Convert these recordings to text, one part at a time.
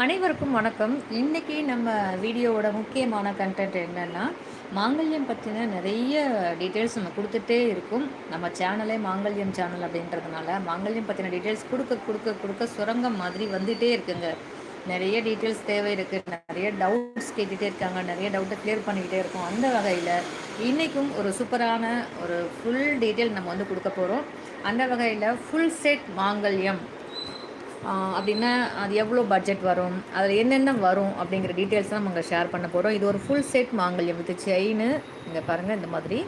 அனைவருக்கும் வணக்கம். இன்னைக்கு நம்ம வீடியோவோட முக்கியமான கன்டென்ட் என்னன்னா, மாங்கல்யம் பத்தின நிறைய டீட்டெயில்ஸ் நம்ம குடுத்துட்டே இருக்கோம். நம்ம சேனலே மாங்கல்யம் சேனல் அப்படின்றதுனால, மாங்கல்யம் பத்தின டீட்டெயில்ஸ் குடுக்க சுரங்கம் மாதிரி வந்துட்டே இருக்குங்க. நிறைய டீட்டெயில்ஸ் தேவை இருக்கு. நிறைய டவுட்ஸ் கேட்டுட்டே இருக்காங்க. நிறைய டவுட்டை கிளியர் பண்ணிக்கிட்டே இருக்கோம். அந்த வகையில இன்னைக்கும் ஒரு சூப்பரான ஒரு ஃபுல் டீட்டெயில் நம்ம வந்து குடுக்க போறோம். அந்த வகையில ஃபுல் செட் மாங்கல்யம் அப்படின்னா அது எவ்வளோ பட்ஜெட் வரும், அதில் என்னென்ன வரும் அப்படிங்கிற டீட்டெயில்ஸ் தான் நம்ம இங்கே ஷேர் பண்ண போகிறோம். இது ஒரு full set Mangalyam with chain. இங்கே பாருங்கள், இந்த மாதிரி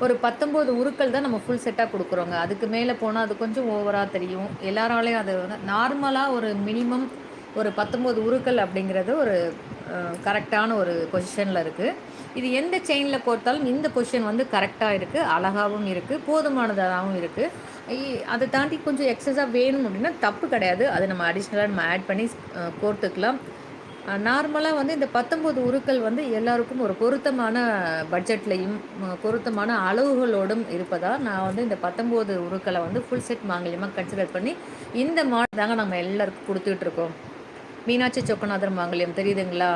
ஒரு 19 உருக்கள் தான் நம்ம ஃபுல் செட்டாக கொடுக்குறோங்க. அதுக்கு மேலே போனால் அது கொஞ்சம் ஓவராக தெரியும். எல்லாராலையும் அது வந்து நார்மலாக ஒரு மினிமம் ஒரு 19 உருக்கள் அப்படிங்கிறது ஒரு கரெக்டான ஒரு பொசிஷனில் இருக்குது. இது எந்த செயினில் கோர்த்தாலும் இந்த பொசிஷன் வந்து கரெக்டாக இருக்குது, அழகாகவும் இருக்குது, போதுமானதாகவும் இருக்குது. அதை தாண்டி கொஞ்சம் எக்ஸஸாக வேணும் அப்படின்னா தப்பு கிடையாது. அதை நம்ம அடிஷ்னலாக நம்ம ஆட் பண்ணி கோர்த்துக்கலாம். நார்மலாக வந்து இந்த 19 உருக்கள் வந்து எல்லாருக்கும் ஒரு பொருத்தமான பட்ஜெட்லையும் பொருத்தமான அளவுகளோடும் இருப்பதால் நான் வந்து இந்த 19 உருக்களை வந்து ஃபுல் செட் மாங்கல்யமாக கன்சிடர் பண்ணி இந்த மாடல் தாங்க நம்ம எல்லாருக்கும் கொடுத்துட்ருக்கோம். மீனாட்சி சொக்கநாதர் மாங்கல்யம் தெரியுதுங்களா?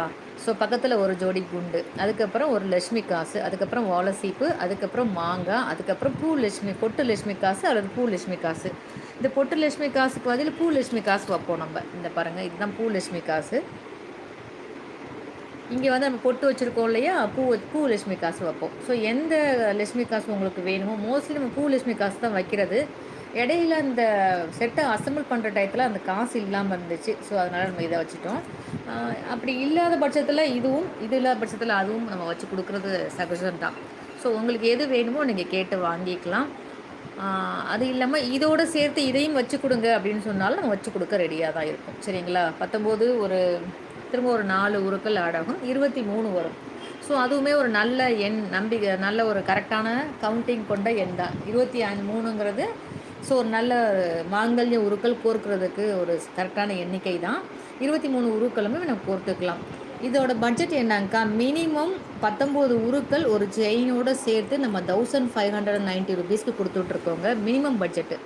ஸோ பக்கத்தில் ஒரு ஜோடி குண்டு, அதுக்கப்புறம் ஒரு லட்சுமி காசு, அதுக்கப்புறம் வாழைசீப்பு, அதுக்கப்புறம் மாங்காய், அதுக்கப்புறம் பூ லட்சுமி, பொட்டு லட்சுமி காசு அல்லது பூ லட்சுமி காசு. இந்த பொட்டு லட்சுமி காசுக்கு பதில் பூ லட்சுமி காசு வைப்போம் நம்ம. இந்த பாருங்கள், இதுதான் பூ லட்சுமி காசு. இங்கே வந்து நம்ம பொட்டு வச்சுருக்கோம் இல்லையா, பூ லட்சுமி காசு வைப்போம். ஸோ எந்த லட்சுமி காசு உங்களுக்கு வேணுமோ, மோஸ்ட்லி நம்ம பூ லட்சுமி காசு தான் வைக்கிறது. இடையில அந்த செட்டை அசம்பிள் பண்ணுற டயத்தில் அந்த காசு இல்லாமல் இருந்துச்சு. ஸோ அதனால் நம்ம இதை வச்சுட்டோம். அப்படி இல்லாத பட்சத்தில் இதுவும், இது இல்லாத பட்சத்தில் அதுவும் நம்ம வச்சு கொடுக்குறது சகஜம் தான். ஸோ உங்களுக்கு எது வேணுமோ நீங்கள் கேட்டு வாங்கிக்கலாம். அது இல்லாமல் இதோடு சேர்த்து இதையும் வச்சு கொடுங்க அப்படின்னு சொன்னாலும் நம்ம வச்சு கொடுக்க ரெடியாக தான் இருக்கும். சரிங்களா? 19 ஒரு திரும்ப ஒரு 4 உருக்கள் ஆட் ஆகும், 23 வரும். ஸோ அதுவுமே ஒரு நல்ல எண், நம்பிக்கை, நல்ல ஒரு கரெக்டான கவுண்டிங் கொண்ட எண் தான் 23ங்கிறது. ஸோ ஒரு நல்ல மாங்கல்ய உருக்கள் கோர்க்கிறதுக்கு ஒரு கரெக்டான எண்ணிக்கை தான். 23 உருக்களுமே நம்ம கோர்த்துக்கலாம். இதோட பட்ஜெட் என்னங்கக்கா, மினிமம் 19 உருக்கள் ஒரு செயினோடு சேர்த்து நம்ம 1590 ருபீஸ்க்கு கொடுத்துட்ருக்கோங்க மினிமம் பட்ஜெட்டு.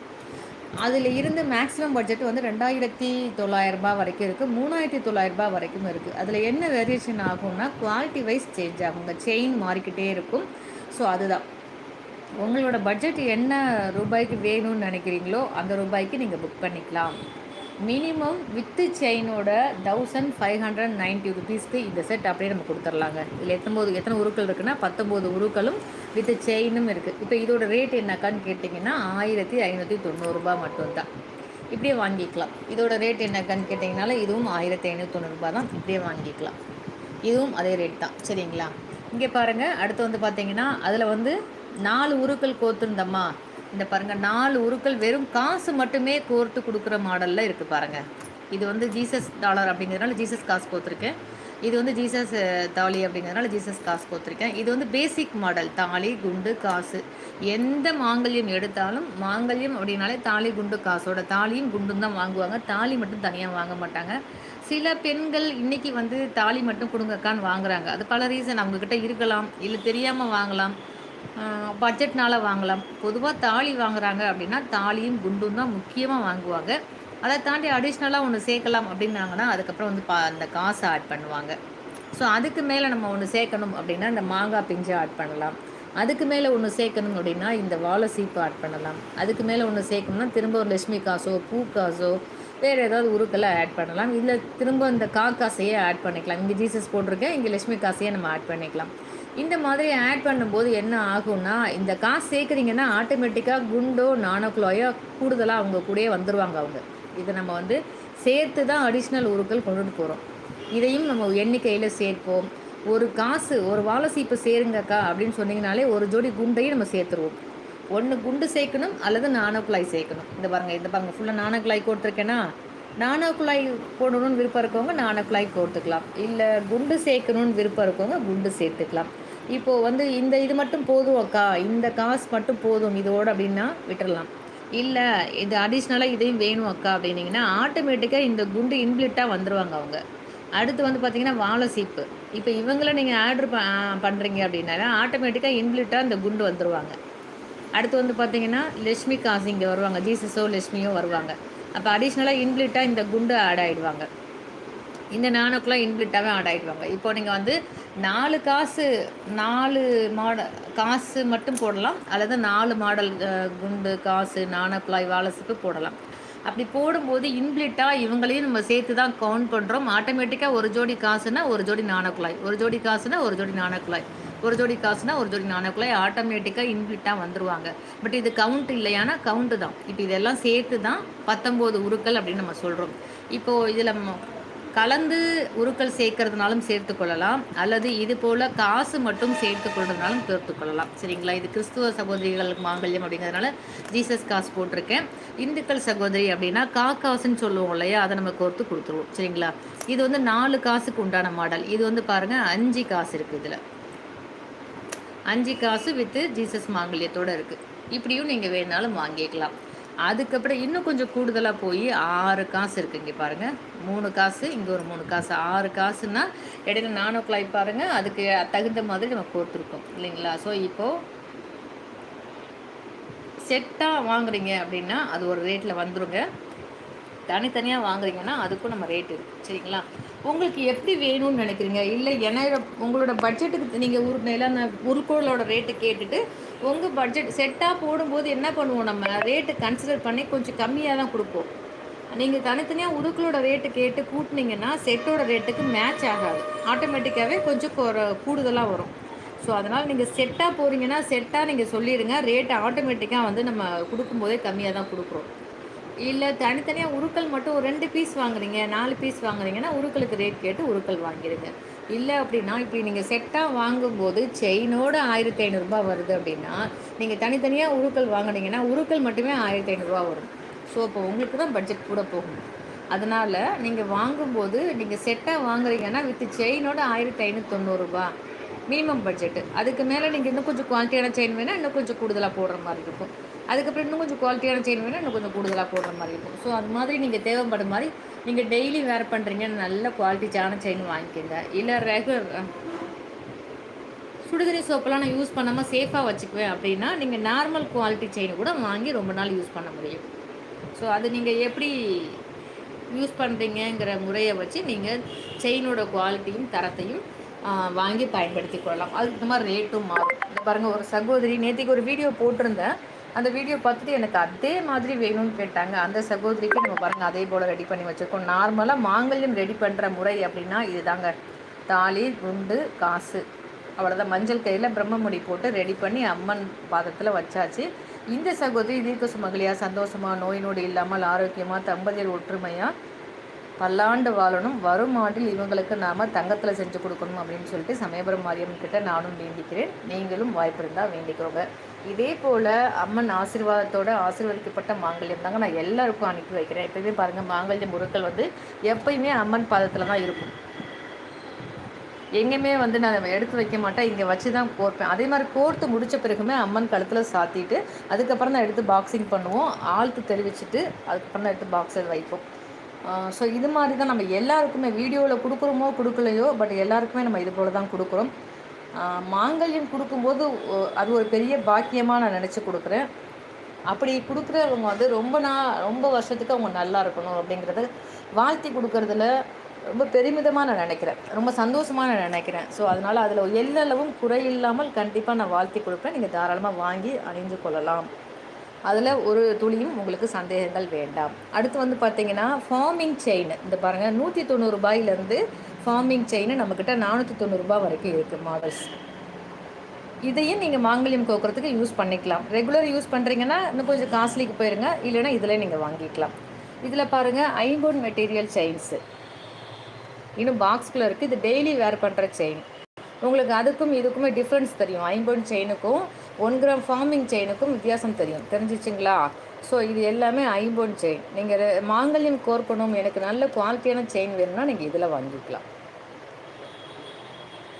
அதில் இருந்து மேக்ஸிமம் பட்ஜெட் வந்து 2900 வரைக்கும் இருக்குது, 3900 வரைக்கும் இருக்குது. அதில் என்ன வேரியேஷன் ஆகும்னா குவாலிட்டி வைஸ் சேஞ்ச் ஆகுங்க, செயின் மாறிக்கிட்டே இருக்கும். ஸோ அதுதான் உங்களோட பட்ஜெட் என்ன ரூபாய்க்கு வேணும்னு நினைக்கிறீங்களோ அந்த ரூபாய்க்கு நீங்கள் புக் பண்ணிக்கலாம். மினிமம் வித்து செயினோட 1590 ருபீஸ்க்கு இந்த செட் அப்படியே நம்ம கொடுத்துர்லாங்க. இதில் எத்தனை உருக்கள் இருக்குன்னா 19 உருக்களும் வித்து செயினும் இருக்குது. இப்போ இதோட ரேட் என்னக்கான்னு கேட்டிங்கன்னா 1590 மட்டும்தான். இப்படியே வாங்கிக்கலாம். இதோட ரேட் என்னக்கான்னு கேட்டிங்கனால இதுவும் 1590 தான். இப்படியே வாங்கிக்கலாம். இதுவும் அதே ரேட் தான். சரிங்களா? இங்கே பாருங்கள், அடுத்து வந்து பார்த்தீங்கன்னா அதில் வந்து 4 உருக்கள் கோர்த்துருந்தம்மா. இந்த பாருங்கள், 4 உருக்கள் வெறும் காசு மட்டுமே கோர்த்து கொடுக்குற மாடலில் இருக்குது பாருங்கள். இது வந்து ஜீசஸ் டாலர் அப்படிங்கிறதுனால ஜீசஸ் காசு கோர்த்துருக்கேன். இது வந்து ஜீசஸ் தாலி அப்படிங்கிறதுனால ஜீசஸ் காசு கோர்த்துருக்கேன். இது வந்து பேசிக் மாடல், தாலி குண்டு காசு. எந்த மாங்கல்யம் எடுத்தாலும் மாங்கல்யம் அப்படின்னாலே தாலி குண்டு காசோட, தாலியும் குண்டும் தான் வாங்குவாங்க. தாலி மட்டும் தனியாக வாங்க மாட்டாங்க. சில பெண்கள் இன்றைக்கி வந்து தாலி மட்டும் கொடுங்கக்கான்னு வாங்குறாங்க. அது பல ரீசன் அவங்கக்கிட்ட இருக்கலாம், இல்லை தெரியாமல் வாங்கலாம், பட்ஜெட்னால் வாங்கலாம். பொதுவாக தாலி வாங்குறாங்க அப்படின்னா தாலியும் குண்டும் தான் முக்கியமாக வாங்குவாங்க. அதை தாண்டி அடிஷ்னலாக ஒன்று சேர்க்கலாம் அப்படின்னாங்கன்னா அதுக்கப்புறம் வந்து அந்த காசை ஆட் பண்ணுவாங்க. ஸோ அதுக்கு மேலே நம்ம ஒன்று சேர்க்கணும் அப்படின்னா இந்த மாங்காய் பிஞ்சை ஆட் பண்ணலாம். அதுக்கு மேலே ஒன்று சேர்க்கணும் அப்படின்னா இந்த வாழை சீப்பு ஆட் பண்ணலாம். அதுக்கு மேலே ஒன்று சேர்க்கணும்னா திரும்ப ஒரு லட்சுமி காசோ பூ காசோ வேறு ஏதாவது உருக்களை ஆட் பண்ணலாம். இதில் திரும்ப இந்த காசையே ஆட் பண்ணிக்கலாம். இங்கே ஜீசஸ் போட்டிருக்கேன், இங்கே லட்சுமி காசையே நம்ம ஆட் பண்ணிக்கலாம். இந்த மாதிரி ஆட் பண்ணும்போது என்ன ஆகும்னா, இந்த காசு சேர்க்குறீங்கன்னா ஆட்டோமேட்டிக்காக குண்டோ நானோக்குள்ளாயோ கூடுதலாக அவங்க கூடயே வந்துடுவாங்க அவங்க. இதை நம்ம வந்து சேர்த்து தான் அடிஷ்னல் உருக்கள் கொண்டுட்டு போகிறோம். இதையும் நம்ம எண்ணிக்கையில் சேர்ப்போம். ஒரு காசு ஒரு வாழை சீப்பு சேருங்கக்கா அப்படின்னு சொன்னீங்கனாலே ஒரு ஜோடி குண்டையும் நம்ம சேர்த்துருவோம். ஒன்று குண்டு சேர்க்கணும் அல்லது நானோக்குழாய் சேர்க்கணும். இந்த பாருங்கள் ஃபுல்லாக நானோக்குழாய் கோர்த்துருக்கேன்னா, நானோக்குழாய் போடணும்னு விருப்பம் இருக்கவங்க நானோக்குழாய் கோர்த்துக்கலாம். இல்லை குண்டு சேர்க்கணும்னு விருப்பம் இருக்கவங்க குண்டு சேர்த்துக்கலாம். இப்போது வந்து இது மட்டும் போதும் அக்கா, இந்த காசு மட்டும் போதும் இதோடு அப்படின்னா விட்டுடலாம். இல்லை இது அடிஷ்னலாக இதையும் வேணும் அக்கா அப்படின்னிங்கன்னா ஆட்டோமேட்டிக்காக இந்த குண்டு இன்பிளிட்டாக வந்துடுவாங்க அவங்க. அடுத்து வந்து பார்த்திங்கன்னா வாழை சீப்பு. இப்போ இவங்கள நீங்கள் ஆர்டர் பண்ணுறீங்க அப்படின்னா ஆட்டோமேட்டிக்காக இன்பிளிட்டாக இந்த குண்டு வந்துடுவாங்க. அடுத்து வந்து பார்த்திங்கன்னா லட்சுமி காசு இங்கே வருவாங்க, ஜீசஸோ லட்சுமியோ வருவாங்க. அப்போ அடிஷ்னலாக இன்பிளிட்டாக இந்த குண்டு ஆட் ஆகிடுவாங்க. இந்த நானோக்குலாம் இன்பில்ட்டாவே ஆட் ஆயிடுவாங்க. இப்போ நீங்க வந்து 4 காசு 4 காசு மட்டும் போடலாம். அல்லது 4 மாடல் குண்டு, காசு, நாணக்குழாய், வாழைசீப்பு போடலாம். அப்படி போடும்போது இன்பில்ட்டா இவங்களையும் நம்ம சேர்த்து தான் கவுண்ட் பண்ணுறோம். ஆட்டோமேட்டிக்கா ஒரு ஜோடி காசுனா, ஒரு ஜோடி நாணக்குழாய். ஒரு ஜோடி காசுனா, ஒரு ஜோடி நாணக்குழாய். ஒரு ஜோடி காசுனா, ஒரு ஜோடி நாணக்குழாய் ஆட்டோமேட்டிக்கா இன்பில்ட்டா வந்துருவாங்க. பட் இது கவுண்ட் இல்லையானா கவுண்ட் தான். இப்போ இதெல்லாம் சேர்த்து தான் 19 உருக்கள் அப்படின்னு நம்ம சொல்றோம். இப்போ இதில கலந்து உருக்கள் சேர்க்கறதுனாலும் சேர்த்துக்கொள்ளலாம், அல்லது இது போல காசு மட்டும் சேர்த்து கொள்றதுனாலும் சேர்த்துக்கொள்ளலாம். சரிங்களா? இது கிறிஸ்துவ சகோதரிகள் மாங்கல்யம் அப்படிங்கிறதுனால ஜீசஸ் காசு போட்டிருக்கேன். இந்துக்கள் சகோதரி அப்படின்னா காசுன்னு சொல்லுவோம் இல்லையா? அதை நம்ம கோர்த்து கொடுத்துருவோம். சரிங்களா? இது வந்து 4 காசுக்கு உண்டான மாடல். இது வந்து பாருங்க 5 காசு இருக்குது இதில். 5 காசு வித்து ஜீசஸ் மாங்கல்யத்தோடு இருக்குது. இப்படியும் நீங்கள் வேணாலும் வாங்கிக்கலாம். அதுக்கப்புறம் இன்னும் கொஞ்சம் கூடுதலாக போய் 6 காசு இருக்குது. இங்கே பாருங்கள், 3 காசு, இங்கே ஒரு 3 காசு, 6 காசுன்னா இடையில நானோக்குழாய் பாருங்கள், அதுக்கு தகுந்த மாதிரி நம்ம கோர்த்துருக்கோம் இல்லைங்களா? ஸோ இப்போது செட்டாக வாங்குறீங்க அப்படின்னா அது ஒரு ரேட்டில் வந்துருங்க. தனித்தனியாக வாங்குறீங்கன்னா அதுக்கும் நம்ம ரேட் இருக்குது. சரிங்களா? உங்களுக்கு எப்படி வேணும்னு நினைக்கிறீங்க? இல்லை உங்களோட பட்ஜெட்டுக்கு நீங்கள் நிலையான உருக்கோளோட ரேட்டு கேட்டுட்டு உங்கள் பட்ஜெட் செட்டாக போடும்போது என்ன பண்ணுவோம், நம்ம ரேட்டு கன்சிடர் பண்ணி கொஞ்சம் கம்மியாக தான் கொடுப்போம். நீங்கள் தனித்தனியாக உருக்களோட ரேட்டு கேட்டு கூட்டினீங்கன்னா செட்டோட ரேட்டுக்கு மேட்ச் ஆகாது. ஆட்டோமேட்டிக்காகவே கொஞ்சம் கூடுதலாக வரும். ஸோ அதனால் நீங்கள் செட்டாக போகிறீங்கன்னா செட்டாக நீங்கள் சொல்லிடுங்க. ரேட்டு ஆட்டோமேட்டிக்காக வந்து நம்ம கொடுக்கும்போதே கம்மியாக தான் கொடுக்குறோம். இல்லை தனித்தனியாக உருக்கள் மட்டும் ஒரு 2 பீஸ் வாங்குறீங்க, 4 பீஸ் வாங்குறீங்கன்னா உருக்களுக்கு ரேட் கேட்டு உருக்கள் வாங்கிடுங்க. இல்லை அப்படின்னா இப்படி நீங்கள் செட்டாக வாங்கும்போது செயினோட 1500 வருது அப்படின்னா நீங்கள் தனித்தனியாக உருக்கள் வாங்குனீங்கன்னா உருக்கள் மட்டுமே 1500 வரும். ஸோ இப்போ உங்களுக்கு தான் பட்ஜெட் கூட போகும். அதனால் நீங்கள் வாங்கும்போது நீங்கள் செட்டாக வாங்குறீங்கன்னா வித் செயினோட 1590 மினிமம் பட்ஜெட்டு. அதுக்கு மேலே நீங்கள் இன்னும் கொஞ்சம் குவாலிட்டியான செயின் வேணால் இன்னும் கொஞ்சம் கூடுதலாக போடுற மாதிரி இருக்கும். அதுக்கப்புறம் இன்னும் கொஞ்சம் குவாலிட்டியான செயின் வேணால் இன்னும் கொஞ்சம் கூடுதலாக போடுற மாதிரி இருக்கும். ஸோ அது மாதிரி நீங்கள் தேவைப்படும் மாதிரி நீங்கள் டெய்லி வேர் பண்ணுறீங்க, நல்ல குவாலிட்டியான செயின் வாங்கிக்கோங்க. இல்லை ரெகுலர் சுடுதண்ணி சோப்பெல்லாம் நான் யூஸ் பண்ணாமல் சேஃபாக வச்சுக்குவேன் அப்படின்னா நீங்கள் நார்மல் குவாலிட்டி செயின் கூட வாங்கி ரொம்ப நாள் யூஸ் பண்ண முடியும். ஸோ அது நீங்கள் எப்படி யூஸ் பண்ணுறீங்கிற முறையை வச்சு நீங்கள் செயினோட குவாலிட்டியும் தரத்தையும் வாங்கி பயன்படுத்தி கொள்ளலாம். அதுக்கு இந்த மாதிரி ரேட்டும் மாறும். பாருங்கள், ஒரு சகோதரி நேற்றுக்கு ஒரு வீடியோ போட்டிருந்தேன். அந்த வீடியோ பார்த்துட்டு எனக்கு அதே மாதிரி வேணும்னு கேட்டாங்க. அந்த சகோதரிக்கு நம்ம பாருங்கள் அதே போல் ரெடி பண்ணி வச்சுருக்கோம். நார்மலாக மாங்கல்யம் ரெடி பண்ணுற முறை அப்படின்னா இதுதாங்க. தாலி, குண்டு, காசு, அவ்வளோதான். மஞ்சள் கையில் பிரம்மமுடி போட்டு ரெடி பண்ணி அம்மன் பாதத்தில் வச்சாச்சு. இந்த சகோதரி தீர்க்க சுமங்கலியாக சந்தோஷமாக நோய் நொடி இல்லாமல் ஆரோக்கியமாக தம்பதியர் ஒற்றுமையாக பல்லாண்டு வாழணும், வரும் ஆண்டில் இவங்களுக்கு நாம் தங்கத்தில் செஞ்சு கொடுக்கணும் அப்படின்னு சொல்லிட்டு சமயபுரம் மாரியம்மன் கிட்ட நானும் வேண்டிக்கிறேன். நீங்களும் வாய்ப்பு இருந்தால் வேண்டிக்கிறோங்க. இதே போல் அம்மன் ஆசீர்வாதத்தோடு ஆசீர்வதிக்கப்பட்ட மாங்கல்யம் தாங்க நான் எல்லாருக்கும் அனுப்பி வைக்கிறேன். எப்பயுமே பாருங்கள், மாங்கல்யம் முருக்கள் வந்து எப்பயுமே அம்மன் பாதத்தில் தான் இருக்கும். எங்கேயுமே வந்து நான் எடுத்து வைக்க மாட்டேன், இங்கே வச்சு தான் கோர்ப்பேன். அதே மாதிரி கோர்த்து முடித்த பிறகுமே அம்மன் கழுத்தில் சாத்திட்டு அதுக்கப்புறம் தான் எடுத்து பாக்ஸிங் பண்ணுவோம். ஆழ்த்து தெரிவிச்சுட்டு அதுக்கப்புறம் தான் எடுத்து பாக்ஸில் வைப்போம். ஸோ இது மாதிரி தான் நம்ம எல்லாருக்குமே வீடியோவில் கொடுக்குறோமோ கொடுக்கலையோ, பட் எல்லாருக்குமே நம்ம இது போல் தான் கொடுக்குறோம். மாங்கல்யம் கொடுக்கும்போது அது ஒரு பெரிய பாக்கியமாக நான் நினச்சி கொடுக்குறேன். அப்படி கொடுக்குறவங்க வந்து ரொம்ப வருஷத்துக்கு அவங்க நல்லா இருக்கணும் அப்படிங்கிறத வாழ்த்தி கொடுக்குறதுல ரொம்ப பெருமிதமாக நான் நினைக்கிறேன், ரொம்ப சந்தோஷமாக நான் நினைக்கிறேன். ஸோ அதனால் அதில் எல்லளவும் குறை இல்லாமல் கண்டிப்பாக நான் வாழ்த்தி கொடுப்பேன். நீங்கள் தாராளமாக வாங்கி அணிந்து கொள்ளலாம். அதில் ஒரு துளியும் உங்களுக்கு சந்தேகங்கள் வேண்டாம். அடுத்து வந்து பார்த்திங்கன்னா ஃபார்மிங் செயின். இந்த பாருங்கள், 190 ரூபாயிலேருந்து ஃபார்மிங் செயின் நம்மக்கிட்ட 490 ரூபாய் வரைக்கும் இருக்குது மாடல்ஸ். இதையும் நீங்கள் மாங்கல்யம் கோக்குறதுக்கு யூஸ் பண்ணிக்கலாம். ரெகுலர் யூஸ் பண்ணுறீங்கன்னா இன்னும் கொஞ்சம் காஸ்ட்லிக்கு போயிருங்க, இல்லைன்னா இதில் நீங்கள் வாங்கிக்கலாம். இதில் பாருங்கள், ஐம்பொன் மெட்டீரியல் செயின்ஸு இன்னும் பாக்ஸ்குள்ளே இருக்குது. இது டெய்லி வேர் பண்ணுற செயின். உங்களுக்கு அதுக்கும் இதுக்குமே டிஃப்ரென்ஸ் தெரியும். ஐம்பொன் செயினுக்கும் 1 கிராம் ஃபார்மிங் செயினுக்கும் வித்தியாசம் தெரிஞ்சிச்சிங்களா? ஸோ இது எல்லாமே ஐம்பொன் செயின். நீங்கள் மாங்கல்யம் கோர்க்கணும், எனக்கு நல்ல குவாலிட்டியான செயின் வேணும்னா நீங்கள் இதில் வாங்கிக்கலாம்.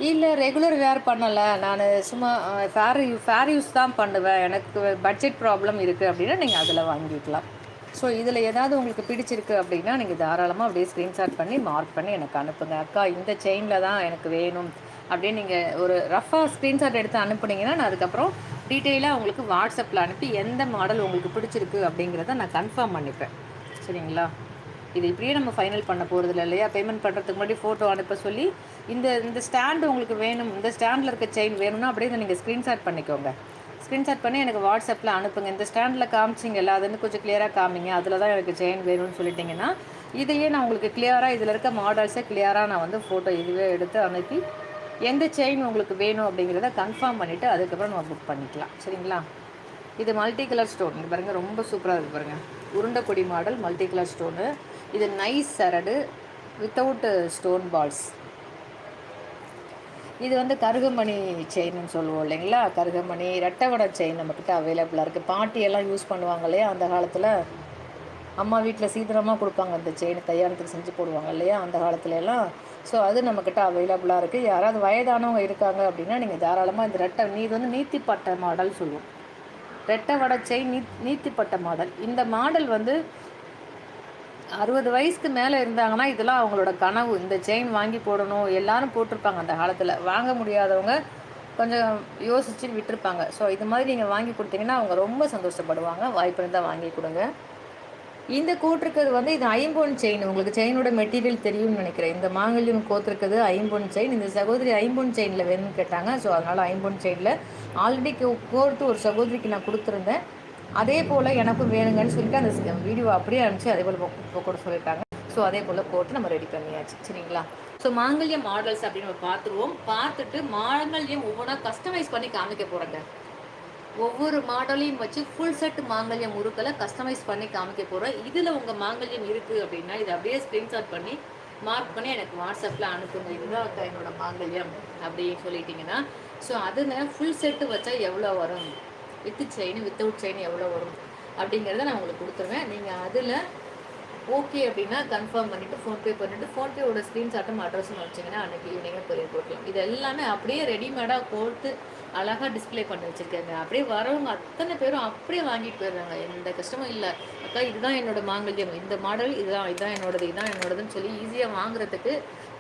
இல்லை ரெகுலர் வேர் பண்ணலை, நான் சும்மா ஃபேர் யூஸ் தான் பண்ணுவேன், எனக்கு பட்ஜெட் ப்ராப்ளம் இருக்குது அப்படின்னா நீங்கள் அதில் வாங்கிக்கலாம். ஸோ இதில் ஏதாவது உங்களுக்கு பிடிச்சிருக்கு அப்படின்னா நீங்கள் தாராளமாக அப்படியே ஸ்க்ரீன்ஷாட் பண்ணி மார்க் பண்ணி எனக்கு அனுப்புங்க. அக்கா இந்த செயினில் தான் எனக்கு வேணும் அப்படின்னு நீங்கள் ஒரு ரஃபாக ஸ்க்ரீன்ஷாட் எடுத்து அனுப்புனீங்கன்னா நான் அதுக்கப்புறம் டீட்டெயிலாக உங்களுக்கு வாட்ஸ்அப்பில் அனுப்பி எந்த மாடல் உங்களுக்கு பிடிச்சிருக்கு அப்படிங்கிறத நான் கன்ஃபார்ம் பண்ணிப்பேன். சரிங்களா? இது இப்படியே நம்ம ஃபைனல் பண்ண போகிறதில்ல இல்லையா? பேமெண்ட் பண்ணுறதுக்கு முன்னாடி ஃபோட்டோ அனுப்ப சொல்லி, இந்த இந்த ஸ்டாண்டு உங்களுக்கு வேணும், இந்த ஸ்டாண்டில் இருக்க செயின் வேணும்னா அப்படியே இதை நீங்கள் ஸ்க்ரீன்ஷாட் பண்ணிக்கோங்க. ஸ்க்ரீன்ஷாட் பண்ணி எனக்கு வாட்ஸ்அப்பில் அனுப்புங்க. இந்த ஸ்டாண்டில் காமிச்சிங்கல்ல, அது வந்து கொஞ்சம் கிளியராக காமிங்க, அதில் தான் எனக்கு செயின் வேணும்னு சொல்லிட்டிங்கன்னா, இதையே நான் உங்களுக்கு கிளியராக இதில் இருக்க மாடல்ஸை கிளியராக நான் வந்து ஃபோட்டோ இதுவே எடுத்து அனுப்பி, எந்த செயின் உங்களுக்கு வேணும் அப்படிங்கிறத கன்ஃபார்ம் பண்ணிவிட்டு அதுக்கப்புறம் நம்ம புக் பண்ணிக்கலாம். சரிங்களா? இது மல்டி கலர் ஸ்டோன். இது பாருங்கள், ரொம்ப சூப்பராக இருக்குது பாருங்கள். உருண்டை கொடி மாடல் மல்டி கலர் ஸ்டோனு. இது நைஸ் சரடு வித்தவுட் ஸ்டோன் பால்ஸ். இது வந்து கருகமணி செயின்னு சொல்லுவோம் இல்லைங்களா? கருகமணி ரெட்டவடை செயின் நம்மக்கிட்ட அவைலபிளாக இருக்குது. பாட்டியெல்லாம் யூஸ் பண்ணுவாங்க இல்லையா? அந்த காலத்தில் அம்மா வீட்டில் சீக்கிரமாக கொடுப்பாங்க அந்த செயின், கல்யாணத்துக்கு செஞ்சு போடுவாங்க இல்லையா அந்த காலத்துலலாம். ஸோ அது நம்மக்கிட்ட அவைலபிளாக இருக்குது. யாராவது வயதானவங்க இருக்காங்க அப்படின்னா நீங்கள் தாராளமாக இந்த இது வந்து நீத்திப்பட்ட மாடல் சொல்லுவோம். ரெட்டை வடை செயின் நீத்திப்பட்ட மாடல். இந்த மாடல் வந்து 60 வயசுக்கு மேலே இருந்தாங்கன்னா இதெல்லாம் அவங்களோட கனவு. இந்த செயின் வாங்கி போடணும், எல்லாரும் போட்டிருப்பாங்க அந்த காலத்தில். வாங்க முடியாதவங்க கொஞ்சம் யோசித்து விட்டுருப்பாங்க. ஸோ இது மாதிரி நீங்கள் வாங்கி கொடுத்தீங்கன்னா அவங்க ரொம்ப சந்தோஷப்படுவாங்க. வாய்ப்பு இருந்தால் வாங்கி கொடுங்க. இந்த கோட்டிருக்கிறது வந்து இது ஐம்பொன் செயின். உங்களுக்கு செயினோட மெட்டீரியல் தெரியும்னு நினைக்கிறேன். இந்த மாங்கல்யம் கோத்திருக்கிறது ஐம்பொன் செயின். இந்த சகோதரி ஐம்பொன் செயினில் வேணும்னு கேட்டாங்க. ஸோ அதனால் ஐம்பொன் செயினில் ஆல்ரெடி கோர்த்து ஒரு சகோதரிக்கு நான் கொடுத்துருந்தேன். அதே போல் எனக்கும் வேணுங்கன்னு சொல்லிட்டு அந்த வீடியோ அப்படியே அனுப்பிச்சு அதே போல் கூட சொல்லிட்டாங்க. ஸோ அதே போல் போட்டு நம்ம ரெடி பண்ணியாச்சு. சரிங்களா? ஸோ மாங்கல்யம் மாடல்ஸ் அப்படின்னு நம்ம பார்த்துருவோம். பார்த்துட்டு மாங்கல்யம் ஒவ்வொன்றா கஸ்டமைஸ் பண்ணி காமிக்க போகிறேங்க. ஒவ்வொரு மாடலையும் வச்சு ஃபுல் செட் மாங்கல்யம் உருக்களை கஸ்டமைஸ் பண்ணி காமிக்க போகிறோம். இதில் உங்கள் மாங்கல்யம் இருக்குது அப்படின்னா இதை அப்படியே ஸ்க்ரீன்ஷாட் பண்ணி மார்க் பண்ணி எனக்கு வாட்ஸ்அப்பில் அனுப்புங்க. இதுதான் என்னோட மாங்கல்யம் அப்படின்னு சொல்லிட்டீங்கன்னா, ஸோ அதில் ஃபுல் செட்டு வச்சா எவ்வளோ வரும், வித்து செயின் வித்தவுட் செயின் எவ்வளோ வரும் அப்படிங்கிறத நான் உங்களுக்கு கொடுத்துருவேன். நீங்கள் அதில் ஓகே அப்படின்னா கன்ஃபார்ம் பண்ணிவிட்டு ஃபோன்பே பண்ணிவிட்டு ஃபோன்பேவோட ஸ்க்ரீன்ஷாட்டும் அட்ரஸும் வச்சிங்கன்னா அன்றைக்கி ஈவினிங்காக கொரியர் போட்டலாம். இது எல்லாமே அப்படியே ரெடிமேடாக போட்டு அழகாக டிஸ்பிளே பண்ணி வச்சுருக்காங்க. அப்படியே வரவங்க அத்தனை பேரும் அப்படியே வாங்கிட்டு போயிடுறாங்க. எந்த கஷ்டமும் இல்லை. அக்கா இதுதான் என்னோட மாங்கல்யம், இந்த மாடல் இதுதான் என்னோடதுன்னு சொல்லி ஈஸியாக வாங்குறதுக்கு,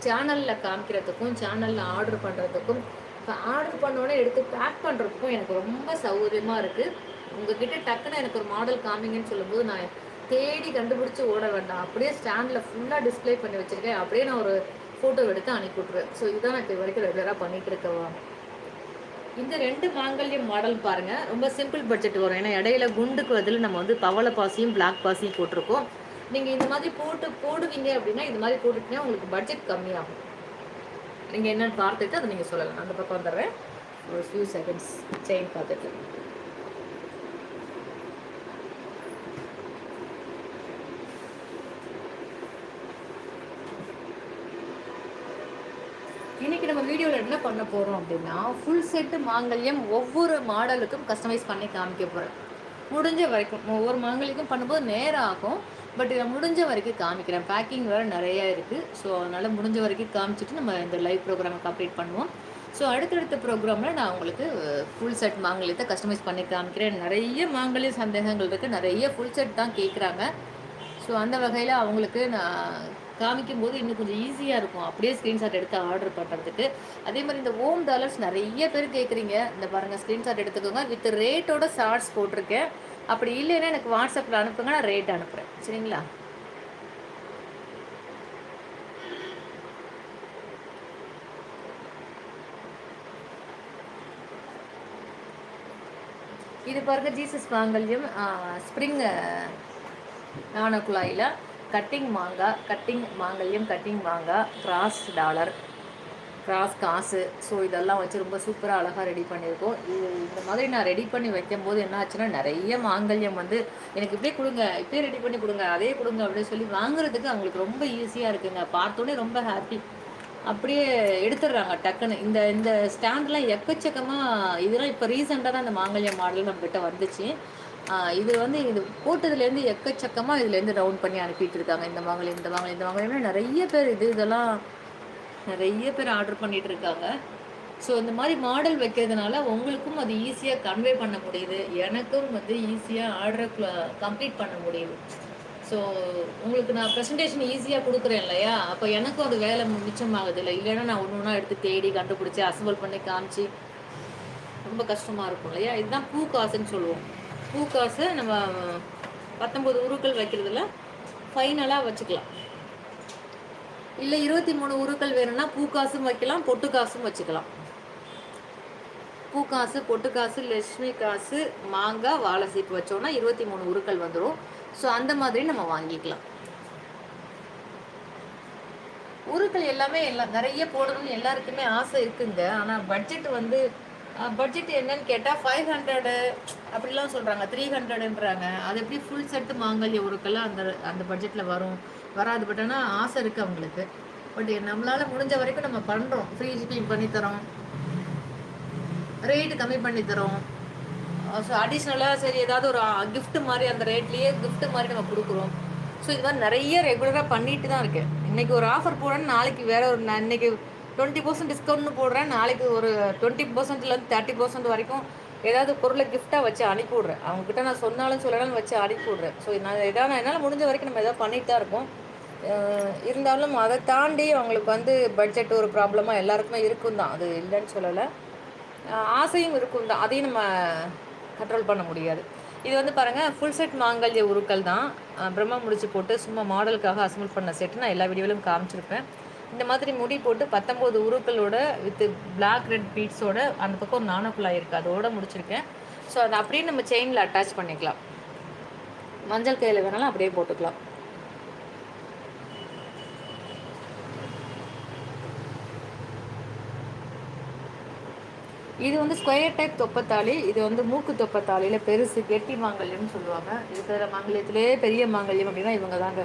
சேனலில் காமிக்கிறதுக்கும் சேனலில் ஆர்டர் பண்ணுறதுக்கும், இப்போ ஆர்டர் பண்ணோன்னே எடுத்து பேக் பண்ணுறதுக்கும் எனக்கு ரொம்ப சௌகரியமாக இருக்குது. உங்ககிட்ட டக்குன்னு எனக்கு ஒரு மாடல் காமிங்கன்னு சொல்லும்போது நான் தேடி கண்டுபிடிச்சி ஓட வேண்டாம். அப்படியே ஸ்டாண்டில் ஃபுல்லாக டிஸ்பிளே பண்ணி வச்சுருக்கேன். அப்படியே நான் ஒரு ஃபோட்டோ எடுத்து அனுப்பி விட்ருவேன். ஸோ இதுதான் நான் இப்போ வரைக்கும் ரெகுலராக பண்ணிகிட்டு இருக்கேன். இந்த 2 மாங்கல்யம் மாடல் பாருங்கள், ரொம்ப சிம்பிள் பட்ஜெட் வரும். ஏன்னா இடையில குண்டுக்கு பதில் நம்ம வந்து பவள பாசியும் பிளாக் பாசியும் போட்டிருக்கோம். நீங்கள் இந்த மாதிரி போடுவீங்க அப்படின்னா இந்த மாதிரி போட்டுட்டீங்கன்னா உங்களுக்கு பட்ஜெட் கம்மியாகும். நீங்கள் என்னென்னு பார்த்துட்டு அதை நீங்கள் சொல்லலாம். அந்த பக்கம் வந்துடுறேன் ஒரு ஃபியூ செகண்ட்ஸ் செயின் பார்த்துட்டு. இன்றைக்கி நம்ம வீடியோவில் என்ன பண்ண போகிறோம் அப்படின்னா, ஃபுல் செட்டு மாங்கல்யம் ஒவ்வொரு மாடலுக்கும் கஸ்டமைஸ் பண்ணி காமிக்க போகிறேன். முடிஞ்ச வரைக்கும் ஒவ்வொரு மாங்கல்யக்கும் பண்ணும்போது நேரம் ஆகும். பட் இதை முடிஞ்ச வரைக்கும் காமிக்கிறேன். பேக்கிங் வேறு நிறையா இருக்குது. ஸோ அதனால் முடிஞ்ச வரைக்கும் காமிச்சிட்டு நம்ம இந்த லைவ் ப்ரோக்ராமை கம்ப்ளீட் பண்ணுவோம். ஸோ அடுத்தடுத்த ப்ரோக்ராமில் நான் உங்களுக்கு ஃபுல் செட் மாங்கல்யத்தை கஸ்டமைஸ் பண்ணி காமிக்கிறேன். நிறைய மாங்கல்ய சந்தேகங்கள் இருக்குது. நிறைய ஃபுல் செட் தான் கேட்குறாங்க. ஸோ அந்த வகையில் அவங்களுக்கு நான் காமிக்கும்போது இன்னும் கொஞ்சம் ஈஸியாக இருக்கும். அப்படியே ஸ்க்ரீன்ஷாட் எடுத்து ஆர்டர் பண்ணுறதுக்கு. அதே மாதிரி இந்த ஓம் டாலர்ஸ் நிறைய பேர் கேட்குறீங்க. இந்த பாருங்கள், ஸ்க்ரீன்ஷாட் எடுத்துக்கோங்க. வித் ரேட்டோட ஷார்ட்ஸ் போட்டிருக்கேன். அப்படி இல்லைன்னா எனக்கு வாட்ஸ்அப்பில் அனுப்புங்க, நான் ரேட் அனுப்புகிறேன். சரிங்களா? இது பாருங்கள், ஜீசஸ் மாங்கல்யம் ஸ்ப்ரிங் நாண குழாயில் கட்டிங் மாங்காய், கட்டிங் மாங்கல்யம், கட்டிங் மாங்காய், கிராஸ் டாலர், கிராஸ் காசு. ஸோ இதெல்லாம் வச்சு ரொம்ப சூப்பராக அழகாக ரெடி பண்ணியிருக்கோம். இந்த மாதிரி நான் ரெடி பண்ணி வைக்கும்போது என்ன ஆச்சுன்னா, நிறைய மாங்கல்யம் வந்து எனக்கு இப்படியே கொடுங்க, இப்படியே ரெடி பண்ணி கொடுங்க, அதே கொடுங்க அப்படின்னு சொல்லி வாங்குறதுக்கு அவங்களுக்கு ரொம்ப ஈஸியாக இருக்குங்க. பார்த்தோன்னே ரொம்ப ஹாப்பி. அப்படியே எடுத்துடுறாங்க டக்குன்னு. இந்த இந்த ஸ்டாண்டெலாம் எக்கச்சக்கமாக இதெல்லாம் இப்போ ரீசெண்டாக தான் இந்த மாங்கல்யம் மாடல் நம்மக்கிட்ட வந்துச்சு. இது வந்து இது போட்டதுலேருந்து எக்கச்சக்கமாக இதுலேருந்து ரவுண்ட் பண்ணி அனுப்பிட்டு இருக்காங்க. இந்த மாங்கல்யம் நிறைய பேர் இதெல்லாம் நிறைய பேர் ஆர்டர் பண்ணிகிட்டு இருக்காங்க. ஸோ இந்த மாதிரி மாடல் வைக்கிறதுனால உங்களுக்கும் அது ஈஸியாக கன்வே பண்ண முடியுது, எனக்கும் வந்து ஈஸியாக ஆர்டரை கம்ப்ளீட் பண்ண முடியுது. ஸோ உங்களுக்கு நான் ப்ரெசன்டேஷன் ஈஸியாக கொடுக்குறேன் இல்லையா, அப்போ எனக்கும் அது வேலை மிச்சமாகுது இல்லை. இல்லைன்னா நான் ஒன்று ஒன்றா எடுத்து தேடி கண்டுபிடிச்சி அசம்பிள் பண்ணி காமிச்சு ரொம்ப கஷ்டமாக இருக்கும் இல்லையா. இதுதான் பூ காசுன்னு சொல்லுவோம். பூ காசு நம்ம 19 உருக்கள் வைக்கிறதுல ஃபைனலாக வச்சுக்கலாம். இல்லை 23 உருக்கள் வேணும்னா பூக்காசும் வைக்கலாம், பொட்டு காசும் வச்சுக்கலாம். பூக்காசு, பொட்டு காசு, லட்சுமி காசு, மாங்காய், வாழை சீப்பு வச்சோன்னா 23 உருக்கள் வந்துடும். ஸோ அந்த மாதிரி நம்ம வாங்கிக்கலாம். உருக்கள் எல்லாமே நிறைய போடணும்னு எல்லாருக்குமே ஆசை இருக்குங்க. ஆனால் பட்ஜெட் என்னன்னு கேட்டால் 500 அப்படிலாம் சொல்கிறாங்க, 300ன்றாங்க. அது எப்படி ஃபுல் செட்டு மாங்கல்ய உருக்கெல்லாம் அந்த பட்ஜெட்டில் வராது. பட் ஆனால் ஆசை இருக்குது அவங்களுக்கு. பட் நம்மளால் முடிஞ்ச வரைக்கும் நம்ம பண்ணுறோம். ஃப்ரீ ஷிப்பிங் பண்ணித்தரோம், ரேட்டு கம்மி பண்ணித்தரோம். ஸோ அடிஷ்னலாக சரி ஏதாவது ஒரு கிஃப்ட் மாதிரி அந்த ரேட்லேயே கிஃப்ட் மாதிரி நம்ம கொடுக்குறோம். ஸோ இது மாதிரி நிறைய ரெகுலராக பண்ணிட்டு தான் இருக்கேன். இன்றைக்கி ஒரு ஆஃபர் போடுறேன்னு நாளைக்கு வேறு ஒரு இன்றைக்கி 20% டிஸ்கவுண்ட்னு போடுறேன், நாளைக்கு ஒரு 20%லேருந்து 30% வரைக்கும் ஏதாவது பொருளை கிஃப்டாக வச்சு அனுப்பி விட்றேன். அவங்ககிட்ட நான் சொன்னாலும் சொல்லலாம்னு வச்சு அனுப்பி விட்றேன். ஸோ நான் என்னால் முடிஞ்ச வரைக்கும் நம்ம எதாவது பண்ணிட்டு தான் இருக்கோம். இருந்தாலும் அதை தாண்டி அவங்களுக்கு பட்ஜெட் ஒரு ப்ராப்ளமாக எல்லாருக்குமே இருக்கும் தான், அது இல்லைன்னு சொல்லலை. ஆசையும் இருக்கும் தான், அதையும் நம்ம கண்ட்ரோல் பண்ண முடியாது. இது பாருங்கள், ஃபுல் செட் மாங்கல்ய உருக்கள் தான். பிரம்ம முடிச்சு போட்டு சும்மா மாடலுக்காக அசம்பிள் பண்ண செட்டு நான் எல்லா வீடியோவிலும் காமிச்சிருப்பேன். இந்த மாதிரி முடி போட்டு 19 உருக்களோட வித் பிளாக் ரெட் பீட்ஸோட அந்த பக்கம் ஒரு நாணக்குழாய் இருக்குது, அதோடு முடிச்சிருக்கேன். ஸோ அதை அப்படியே நம்ம செயினில் அட்டாச் பண்ணிக்கலாம். மஞ்சள் கையில் வேணாலும் அப்படியே போட்டுக்கலாம். இது ஸ்கொயர் டைப் தொப்பத்தாளி. இது மூக்கு தொப்பத்தாளியில் பெருசு கெட்டி மாங்கல்யம்னு சொல்லுவாங்க. இருக்கிற மாங்கல்யத்திலே பெரிய மாங்கல்யம் அப்படின்னா இவங்க தாங்க.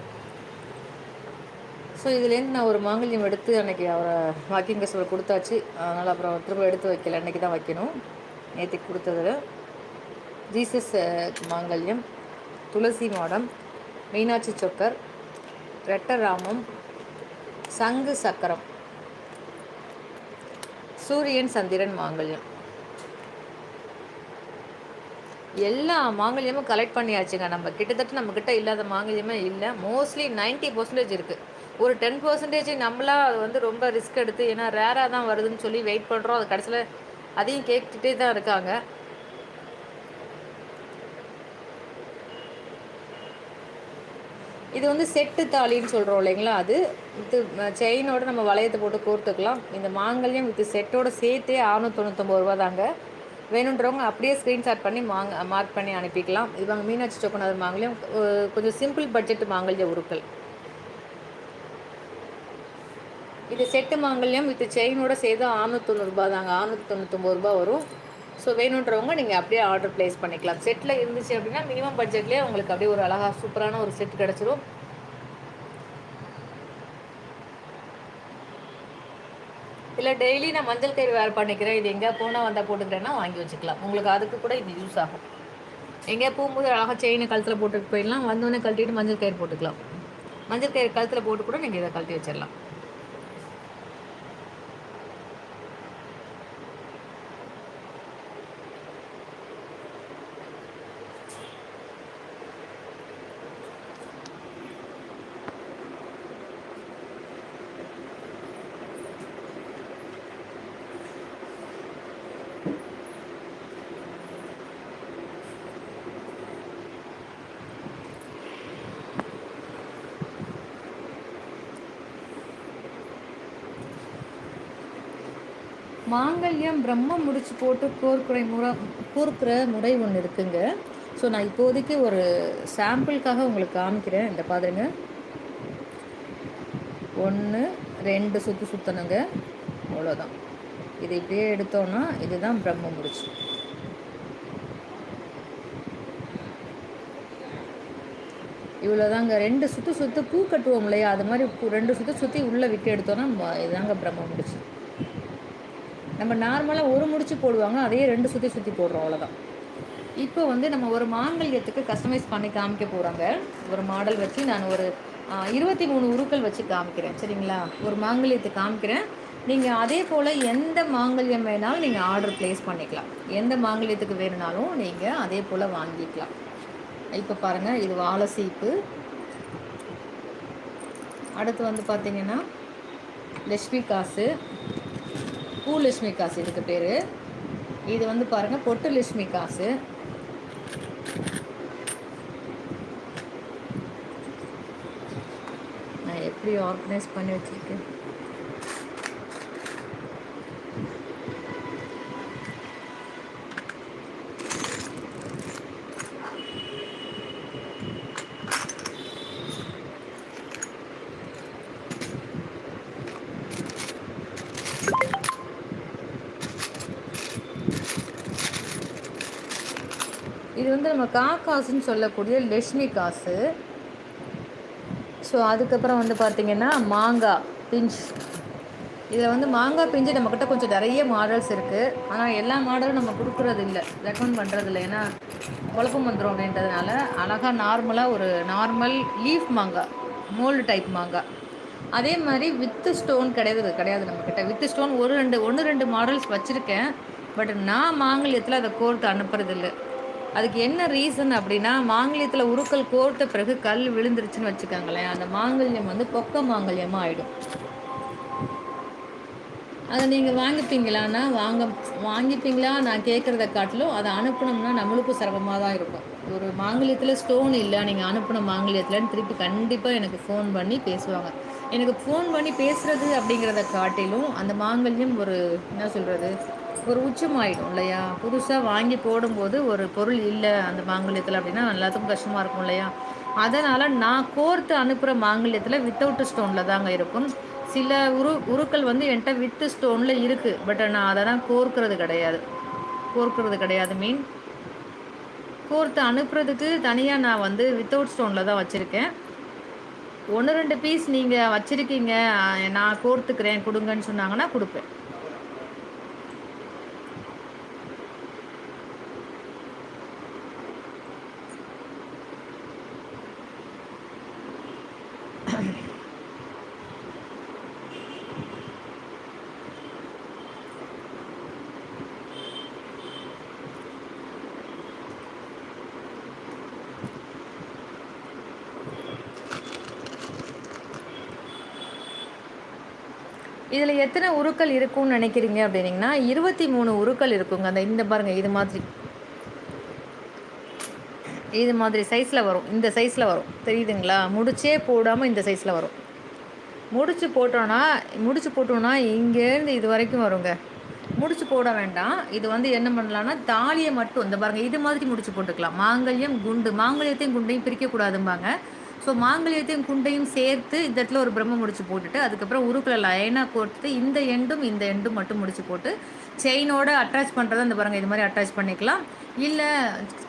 ஸோ இதுலேருந்து நான் ஒரு மாங்கல்யம் எடுத்து அன்றைக்கி அவரை வாக்கிங் கஸ்டமர் கொடுத்தாச்சு. அதனால் அப்புறம் திரும்ப எடுத்து வைக்கல, அன்றைக்கி தான் வைக்கணும். நேற்றுக்கு கொடுத்ததில் ஜீசஸ் மாங்கல்யம், துளசி மாடம், மீனாட்சி சொக்கர், ரெட்டராமம், சங்கு சக்கரம், சூரியன் சந்திரன் மாங்கல்யம். எல்லா மாங்கல்யமும் கலெக்ட் பண்ணியாச்சுங்க. நம்மக்கிட்ட இல்லாத மாங்கல்யமே இல்லை. மோஸ்ட்லி 90% இருக்குது. ஒரு 10% நம்மளா அது ரொம்ப ரிஸ்க் எடுத்து, ஏன்னா ரேராக தான் வருதுன்னு சொல்லி வெயிட் பண்ணுறோம். அது கடைசியில் அதையும் கேட்டுகிட்டே தான் இருக்காங்க. இது செட்டு தாலின்னு சொல்கிறோம் இல்லைங்களா, அது வித்து செயினோடு நம்ம வளையத்தை போட்டு கோர்த்துக்கலாம். இந்த மாங்கல்யம் வித்து செட்டோடு சேர்த்தே 699 ரூபா தாங்க. வேணுன்றவங்க அப்படியே ஸ்க்ரீன்ஷாட் பண்ணி மார்க் பண்ணி அனுப்பிக்கலாம். இது மீனாட்சி சொக்கநாதர் மாங்கல்யம், கொஞ்சம் சிம்பிள் பட்ஜெட் மாங்கல்ய உருக்கள். இது செட்டு மாங்கல்யம் வித் செயினோட சேர்த்து 690 ரூபா தாங்க, 699 ரூபா வரும். ஸோ வேணுன்றவங்க நீங்கள் அப்படியே ஆர்டர் ப்ளேஸ் பண்ணிக்கலாம். செட்டில் இருந்துச்சு அப்படின்னா மினிமம் பட்ஜெட்லேயே உங்களுக்கு அப்படியே ஒரு அழகாக சூப்பரான ஒரு செட் கிடச்சிரும். இல்லை டெய்லி நான் மஞ்சள் கயிறு வேறு பண்ணிக்கிறேன், இது எங்கேயா போனால் வந்தால் போட்டுக்கிறேன்னா வாங்கி வச்சுக்கலாம். உங்களுக்கு அதுக்கு கூட இது யூஸ் ஆகும். எங்கேயா போகும்போது அழகாக செயினை கழுத்தில் போட்டுட்டு போயிடலாம், வந்தோடனே கழட்டிட்டு மஞ்சள் கயிறு போட்டுக்கலாம். மஞ்சள் கயிறு கழுத்தில் போட்டு கூட நீங்கள் இதை கழட்டி வச்சிடலாம். மாங்கல்யம் பிரம்மம் முடிச்சு போட்டு கோர்க்கிற முறை ஒன்று இருக்குங்க. ஸோ நான் இப்போதைக்கு ஒரு சாம்பிளுக்காக உங்களுக்கு காமிக்கிறேன். இந்த பாருங்க, 1 2 சுற்று சுற்றணுங்க, அவ்வளோதான். இது இப்படியே எடுத்தோன்னா இதுதான் பிரம்மம் முடிச்சு. இவ்வளோதாங்க. 2 சுற்று பூ கட்டுவோம் இல்லையா, அது மாதிரி 2 சுற்றி உள்ளே விட்டு எடுத்தோன்னா இதுதாங்க பிரம்மம் முடிச்சு. நம்ம நார்மலாக ஒரு முடிச்சு போடுவாங்க, அதையே 2 சுற்றி போடுறோம், அவ்வளோதான். இப்போ நம்ம ஒரு மாங்கல்யத்துக்கு கஸ்டமைஸ் பண்ணி காமிக்க போகிறாங்க. ஒரு மாடல் வச்சு நான் ஒரு 23 உருக்கள் வச்சு காமிக்கிறேன், சரிங்களா? ஒரு மாங்கல்யத்துக்கு காமிக்கிறேன். நீங்கள் அதே போல் எந்த மாங்கல்யம் வேணாலும் நீங்கள் ஆர்டர் ப்ளேஸ் பண்ணிக்கலாம். எந்த மாங்கல்யத்துக்கு வேணுனாலும் நீங்கள் அதே போல் வாங்கிக்கலாம். இப்போ பாருங்கள், இது வாழை சீப்பு. அடுத்து பார்த்திங்கன்னா லட்சுமி காசு, பூ லட்சுமி காசு இதுக்கு பேர். இது பாருங்கள் பொட்டு லட்சுமி காசு. எப்படி ஆர்கனைஸ் பண்ணி வச்சுருக்கேன். இது வந்து நம்ம காசுன்னு சொல்லக்கூடிய லட்சுமி காசு. ஸோ அதுக்கப்புறம் வந்து பார்த்திங்கன்னா மாங்காய் பிஞ்ச். இதில் வந்து மாங்காய் பிஞ்சு நம்மக்கிட்ட கொஞ்சம் நிறைய மாடல்ஸ் இருக்குது. ஆனால் எல்லா மாடலும் நம்ம கொடுக்குறது இல்லை, ரெக்கமெண்ட் பண்ணுறது இல்லை. ஏன்னா குழப்பம் வந்துடும் அப்படின்றதுனால அழகாக நார்மலாக ஒரு நார்மல் லீஃப் மாங்காய், மோல்டு டைப் மாங்காய். அதே மாதிரி வித்து ஸ்டோன் கிடையாது நம்மக்கிட்ட. வித்து ஸ்டோன் ஒன்று ரெண்டு மாடல்ஸ் வச்சுருக்கேன். பட் நான் மாங்கல்யத்தில் அதை கோர்த்து அனுப்புறதில்லை. அதுக்கு என்ன ரீசன் அப்படின்னா, மாங்கல்யத்தில் உருக்கள் கோர்த்த பிறகு கல் விழுந்துருச்சுன்னு வச்சுக்கோங்களேன், அந்த மாங்கல்யம் வந்து பொக்க மாங்கல்யமாக ஆகிடும். அதை நீங்கள் வாங்கிப்பீங்களான்னா வாங்கிப்பீங்களா நான் கேட்குறத காட்டிலும் அதை அனுப்பணும்னா நம்மளுக்கும் சிரமமாக தான் இருக்கும். ஒரு மாங்கல்யத்தில் ஸ்டோன் இல்லை, நீங்கள் அனுப்பின மாங்கல்யத்தில்னு திருப்பி கண்டிப்பாக எனக்கு ஃபோன் பண்ணி பேசுவாங்க. எனக்கு ஃபோன் பண்ணி பேசுகிறது அப்படிங்கிறத காட்டிலும் அந்த மாங்கல்யம் ஒரு என்ன சொல்கிறது, ஒரு உச்சமாயிடும் இல்லையா. புதுசாக வாங்கி போடும்போது ஒரு பொருள் இல்லை அந்த மாங்கல்யத்தில் அப்படின்னா எல்லாத்துக்கும் கஷ்டமாக இருக்கும் இல்லையா. அதனால் நான் கோர்த்து அனுப்புகிற மாங்கல்யத்தில் வித்தவுட் ஸ்டோனில் தாங்க இருக்கும். சில உருக்கள் வந்து என்கிட்ட வித்து ஸ்டோனில் இருக்குது. பட் நான் அதெல்லாம் கோர்க்கிறது கிடையாது மீன் கோர்த்து அனுப்புறதுக்கு தனியாக நான் வந்து வித்தவுட் ஸ்டோனில் தான் வச்சுருக்கேன். 1-2 பீஸ் நீங்கள் வச்சுருக்கீங்க, நான் கோர்த்துக்கிறேன் கொடுங்கன்னு சொன்னாங்கன்னா கொடுப்பேன். இதில் எத்தனை உருக்கள் இருக்கும்னு நினைக்கிறீங்க அப்படின்னீங்கன்னா 23 உருக்கள் இருக்குங்க. அந்த இந்த பாருங்கள், இது மாதிரி சைஸில் வரும். இந்த சைஸில் வரும், தெரியுதுங்களா. முடிச்சே போடாமல் இந்த சைஸில் வரும். முடிச்சு போட்டோன்னா இங்கேருந்து இது வரைக்கும் வருங்க. முடிச்சு போட வேண்டாம். இது வந்து என்ன பண்ணலான்னா தாலியை மட்டும் இந்த பாருங்கள் இது மாதிரி முடிச்சு போட்டுக்கலாம். மாங்கல்யத்தையும் குண்டையும் பிரிக்கக்கூடாதும்பாங்க. ஸோ மாங்கல்யத்தையும் குண்டையும் சேர்த்து இந்த இடத்துல ஒரு பிரம்ம முடிச்சு போட்டுட்டு அதுக்கப்புறம் உருக்களை லைனாக கோர்த்துட்டு இந்த எண்டும் மட்டும் முடிச்சு போட்டு செயினோட அட்டாச் பண்ணுறதை இந்த பாருங்கள் இது மாதிரி அட்டாச் பண்ணிக்கலாம். இல்லை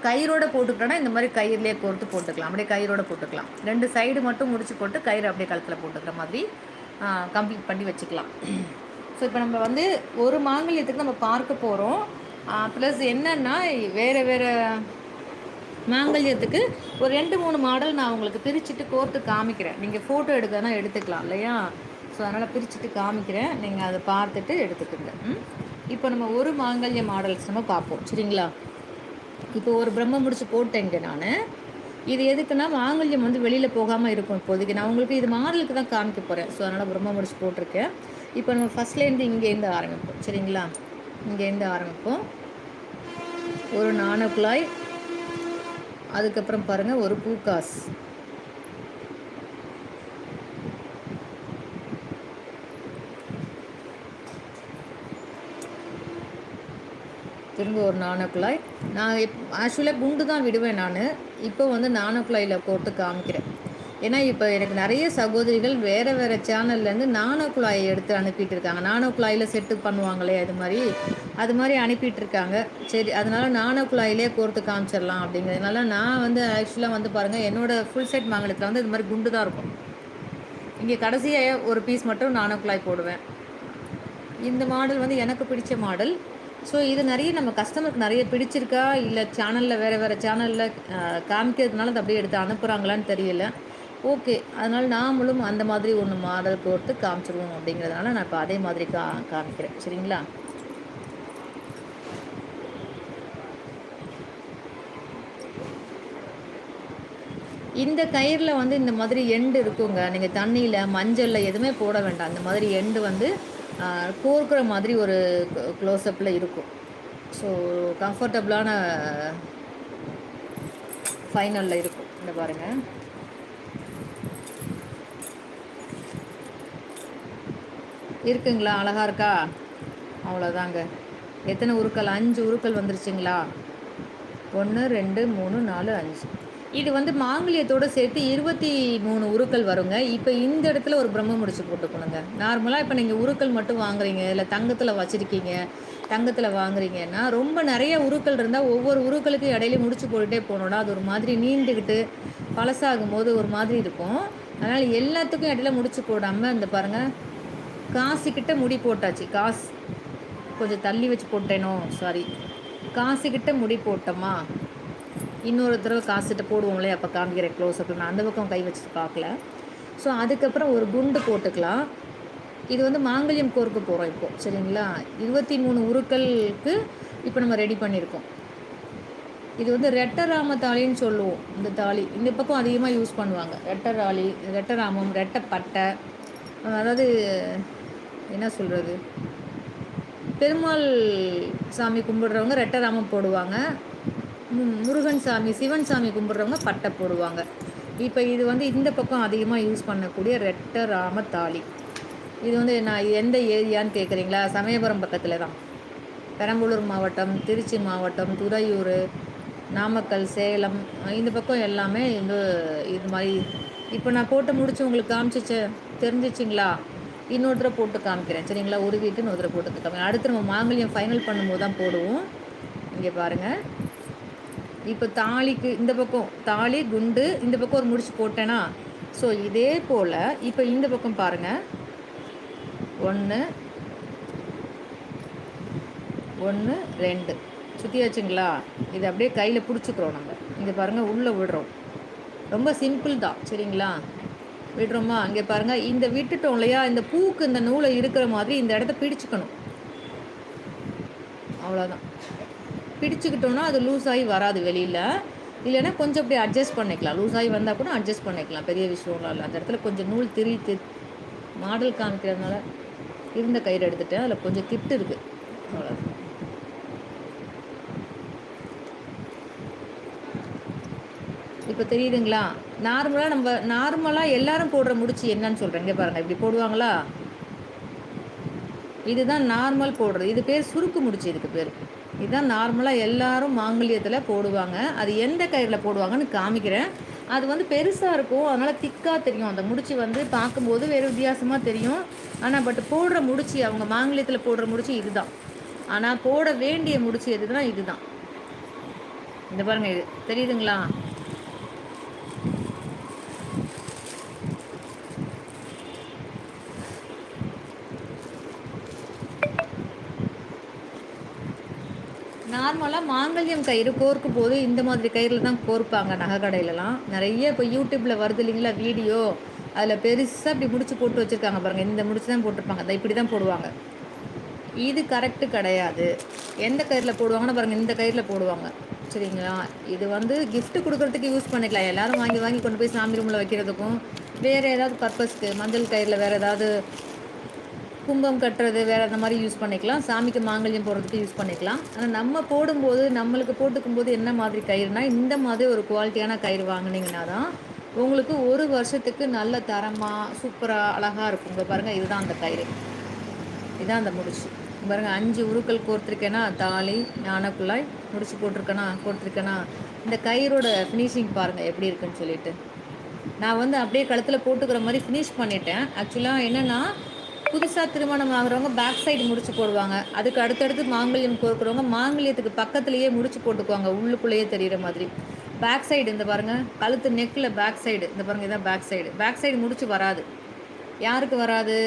கயிறோட போட்டுக்கிட்டோன்னா இந்த மாதிரி கயிறுலேயே கோர்த்து போட்டுக்கலாம். அப்படியே கயிறோட போட்டுக்கலாம். 2 சைடு மட்டும் முடிச்சு போட்டு கயிறு அப்படியே கழுத்தில் போட்டுக்கிற மாதிரி கம்ப்ளீட் பண்ணி வச்சுக்கலாம். ஸோ இப்போ நம்ம வந்து ஒரு மாங்கல்யத்துக்கு நம்ம பார்க்க போகிறோம். ப்ளஸ் என்னென்னா வேறு மாங்கல்யத்துக்கு ஒரு 2-3 மாடல் நான் உங்களுக்கு பிரிச்சுட்டு கோர்த்து காமிக்கிறேன். நீங்கள் ஃபோட்டோ எடுக்கிறதுனா எடுத்துக்கலாம் இல்லையா. ஸோ அதனால் பிரிச்சுட்டு காமிக்கிறேன், நீங்கள் அதை பார்த்துட்டு எடுத்துக்கோங்க. இப்போ நம்ம ஒரு மாங்கல்ய மாடல்ஸ் நம்ம பார்ப்போம், சரிங்களா. இப்போ ஒரு பிரம்ம முடிச்சு போட்டேங்க நான். இது எதுக்குன்னா மாங்கல்யம் வந்து வெளியில் போகாமல் இருக்கும். இப்போதைக்கு நான் உங்களுக்கு இது மாடலுக்கு தான் காமிக்க போகிறேன். ஸோ அதனால் பிரம்ம முடிச்சு போட்டிருக்கேன். இப்போ நம்ம ஃபஸ்ட்லேருந்து இங்கேருந்து ஆரம்பிப்போம், சரிங்களா. இங்கேருந்து ஆரம்பிப்போம். ஒரு நாணக்குழாய், அதுக்கப்புறம் பாருங்கள் ஒரு பூக்காஸ், திரும்ப ஒரு நாணக்குழாய். நான் ஆக்சுவலாக குண்டு தான் விடுவேன் நான். இப்போ வந்து நாணக்குழாயில் போட்டு காமிக்கிறேன். ஏன்னா இப்போ எனக்கு நிறைய சகோதரிகள் வேறு சேனல்லேருந்து நாணக்குழாயை எடுத்து அனுப்பிட்டு இருக்காங்க. நாணக்குழாயில் செட்டு பண்ணுவாங்களே அது மாதிரி அனுப்பிட்டு இருக்காங்க. சரி, அதனால் நாணக்குழாயிலே கோர்த்து காமிச்சிடலாம் அப்படிங்கிறதுனால நான் வந்து ஆக்சுவலாக வந்து பாருங்கள் என்னோடய ஃபுல் செட் மாங்கலத்தில் வந்து இது மாதிரி குண்டு தான் இருக்கும். இங்கே கடைசியாக ஒரு பீஸ் மட்டும் நாணக்குழாய் போடுவேன். இந்த மாடல் வந்து எனக்கு பிடிச்ச மாடல். ஸோ இது நிறைய நம்ம கஸ்டமருக்கு நிறைய பிடிச்சிருக்கா இல்லை சேனலில் வேறு சேனலில் காமிக்கிறதுனால அது அப்படியே எடுத்து அனுப்புகிறாங்களான்னு தெரியல. ஓகே, அதனால் நாமளும் அந்த மாதிரி ஒன்று மாடல் கோர்த்து காமிச்சிருவோம் அப்படிங்கிறதுனால நான் இப்போ அதே மாதிரி காமிக்கிறேன், சரிங்களா. இந்த கயிறில் வந்து இந்த மாதிரி எண்டு இருக்குங்க. நீங்கள் தண்ணியில் மஞ்சளில் எதுவுமே போட வேண்டாம். இந்த மாதிரி எண்டு வந்து கோர்க்குற மாதிரி ஒரு க்ளோஸ்அப்பில் இருக்கும். ஸோ கம்ஃபர்டபுளான ஃபைனலில் இருக்கும். இந்த பாருங்கள், இருக்குங்களா? அழகா இருக்கா? அவ்வளோதாங்க. எத்தனை உருக்கள்? 5 உருக்கள் வந்துருச்சுங்களா? 1, 2, 3, 4, 5. இது வந்து மாங்கல்யத்தோட சேர்த்து 23 உருக்கள் வருங்க. இப்ப இந்த இடத்துல ஒரு பிரம்ம முடிச்சு போட்டுக்கணுங்க. நார்மலா இப்ப நீங்க உருக்கள் மட்டும் வாங்குறீங்க, இல்ல தங்கத்துல வச்சிருக்கீங்க, தங்கத்துல வாங்குறீங்கன்னா, ரொம்ப நெறைய உருக்கள் இருந்தா ஒவ்வொரு உருக்களுக்கும் இடையில முடிச்சு போட்டுட்டே போனோம்னா, அது ஒரு மாதிரி நீண்டுகிட்டு பழசாகும்போது ஒரு மாதிரி இருக்கும். அதனால எல்லாத்துக்கும் இடையில முடிச்சு போடாம இந்த பாருங்க, காசு கிட்ட முடி போட்டாச்சு. கொஞ்சம் தள்ளி வச்சு போட்டேனோ! சாரி. காசு கிட்ட முடி போட்டோமா, இன்னொரு தடவ காசுட்ட போடுவோம்லே, அப்போ காமிக்கிறேன் க்ளோஸ்அப்ல. நான் அந்த பக்கம் கை வச்சு பார்க்கல. ஸோ அதுக்கப்புறம் ஒரு குண்டு போட்டுக்கலாம். இது வந்து மாங்கல்யம் கோர்க்க போகிறோம் இப்போ, சரிங்களா? 23 உருக்களுக்கு இப்போ நம்ம ரெடி பண்ணியிருக்கோம். இது வந்து ரெட்டராம தாலின்னு சொல்லுவோம். இந்த தாலி இந்த பக்கம் அதிகமாக யூஸ் பண்ணுவாங்க. ரெட்டராளி, ரெட்டராமம், ரெட்டப்பட்டை, அதாவது என்ன சொல்கிறது, பெருமாள் சாமி கும்பிடுறவங்க ரெட்டராமம் போடுவாங்க. முருகன் சாமி, சிவன் சாமி கும்பிட்றவங்க பட்டை போடுவாங்க. இப்போ இது வந்து இந்த பக்கம் அதிகமாக யூஸ் பண்ணக்கூடிய ரெட்டராம தாலி. இது வந்து நான் எந்த ஏரியான்னு கேட்குறீங்களா? சமயபுரம் பக்கத்தில் தான். பெரம்பலூர் மாவட்டம், திருச்சி மாவட்டம், துறையூர், நாமக்கல், சேலம், இந்த பக்கம் எல்லாமே இது மாதிரி. இப்போ நான் போட்டு முடிச்சு உங்களுக்கு காமிச்சிச்சு, தெரிஞ்சிச்சிங்களா? இன்னொரு தடவை போட்டு காமிக்கிறேன், சரிங்களா? உருவிட்டு இன்னொரு தடவை போட்டு காமிக்கிறேன். அடுத்து நம்ம மாங்கல்யம் ஃபைனல் பண்ணும்போது தான் போடுவோம். இங்கே பாருங்கள். இப்போ தாலிக்கு இந்த பக்கம் தாலி குண்டு, இந்த பக்கம் ஒரு முடிச்சு போட்டேனா, ஸோ இதே போல் இப்போ இந்த பக்கம் பாருங்கள். 1 1 2 சுற்றியாச்சுங்களா? இதை அப்படியே கையில் பிடிச்சிக்கிறோம் நம்ம. இங்கே பாருங்கள், உள்ளே விடுறோம். ரொம்ப சிம்பிள் தான், சரிங்களா? விடுறோமா? இங்கே பாருங்கள், இந்த விட்டுட்டோம் இல்லையா, இந்த பூக்கு இந்த நூலை இருக்கிற மாதிரி இந்த இடத்த பிடிச்சிக்கணும். அவ்வளோதான். பிடிச்சிக்கிட்டோன்னா அது லூஸ் ஆகி வராது வெளியில். இல்லைன்னா கொஞ்சம் அப்படி அட்ஜஸ்ட் பண்ணிக்கலாம். லூஸ் ஆகி வந்தால் கூட அட்ஜஸ்ட் பண்ணிக்கலாம், பெரிய விஷயம்லாம் இல்லை. அந்த இடத்துல கொஞ்சம் நூல் மாடல் காமிக்கிறதுனால இருந்த கயிறு எடுத்துட்டேன். அதில் கொஞ்சம் கிட்டு இருக்குது, அவ்வளோதான். இப்போ தெரியுதுங்களா? நார்மலாக எல்லாரும் போடுற முடிச்சு என்னன்னு சொல்கிறேன். இங்கே பாருங்கள், இப்படி போடுவாங்களா? இதுதான் நார்மல் போடுறது. இது பேர் சுருக்கு முடிச்சு. இதுக்கு பேர் இதுதான் நார்மலாக எல்லாரும் மாங்கல்யத்தில் போடுவாங்க. அது எந்த கயிறில் போடுவாங்கன்னு காமிக்கிறேன். அது வந்து பெருசாக இருக்கும், அதனால் திக்காக தெரியும். அந்த முடிச்சு வந்து பார்க்கும்போது வேறு வித்தியாசமாக தெரியும். ஆனால் போடுற முடிச்சு, அவங்க மாங்கல்யத்தில் போடுற முடிச்சு இதுதான். ஆனால் போட வேண்டிய முடிச்சு எதுனா இதுதான். இந்த பாருங்க, இது தெரியுதுங்களா? நார்மலாக மாங்கல்யம் கயிறு கோர்க்கும் போது இந்த மாதிரி கயிறில் தான் கோர்ப்பாங்க நகை கடையிலலாம். நிறைய இப்போ யூடியூப்பில் வருது இல்லைங்களா வீடியோ, அதில் பெருசாக இப்படி முடிச்சு போட்டு வச்சுருக்காங்க பாருங்கள். இந்த முடிச்சு தான் போட்டிருப்பாங்க, அதை இப்படி தான் போடுவாங்க. இது கரெக்டு கிடையாது. எந்த கயிறில் போடுவாங்கன்னா பாருங்கள், இந்த கயிறில் போடுவாங்க, சரிங்களா? இது வந்து கிஃப்ட் கொடுக்குறதுக்கு யூஸ் பண்ணிக்கலாம். எல்லோரும் வாங்கி வாங்கி கொண்டு போய் சாமி ரூமில் வைக்கிறதுக்கும், வேறு ஏதாவது பர்பஸ்க்கு மஞ்சள் கயிறில் வேறு ஏதாவது கும்பம் கட்டுறது வேறு அந்த மாதிரி யூஸ் பண்ணிக்கலாம். சாமிக்கு மாங்கல்யம் போடுறதுக்கு யூஸ் பண்ணிக்கலாம். ஆனால் நம்ம போடும்போது, நம்மளுக்கு போட்டுக்கும்போது என்ன மாதிரி கயிறுனா, இந்த மாதிரி ஒரு குவாலிட்டியான கயிறு வாங்கினீங்கன்னா தான் உங்களுக்கு ஒரு வருஷத்துக்கு நல்ல தரமாக சூப்பராக அழகாக இருக்கும். இங்கே பாருங்கள், இதுதான் அந்த கயிறு, இதுதான் அந்த முடிச்சு. பாருங்கள், 5 உருக்கள் கோர்த்துருக்கேன்னா, தாலி, ஞானக்குள்ளாய் முடிச்சு கோர்த்துருக்கேன்னா, இந்த கயிறோட ஃபினிஷிங் பாருங்கள் எப்படி இருக்குன்னு சொல்லிட்டு. நான் வந்து அப்படியே கழுத்தில் போட்டுக்கிற மாதிரி ஃபினிஷ் பண்ணிட்டேன். ஆக்சுவலாக என்னென்னா, புதுசாக திருமணம் ஆகுறவங்க பேக் சைடு முடிச்சு போடுவாங்க. அதுக்கு அடுத்தடுத்து மாங்கல்யம் கோர்க்குறவங்க மாங்கல்யத்துக்கு பக்கத்துலேயே முடிச்சு போட்டுக்குவாங்க, உள்ளுக்குள்ளேயே தெரிகிற மாதிரி. பேக் சைடு இந்த பாருங்கள், கழுத்து நெக்கில் பேக் சைடு இந்த பாருங்கள், இதான் பேக் சைடு முடிச்சு வராது. யாருக்கு வராது?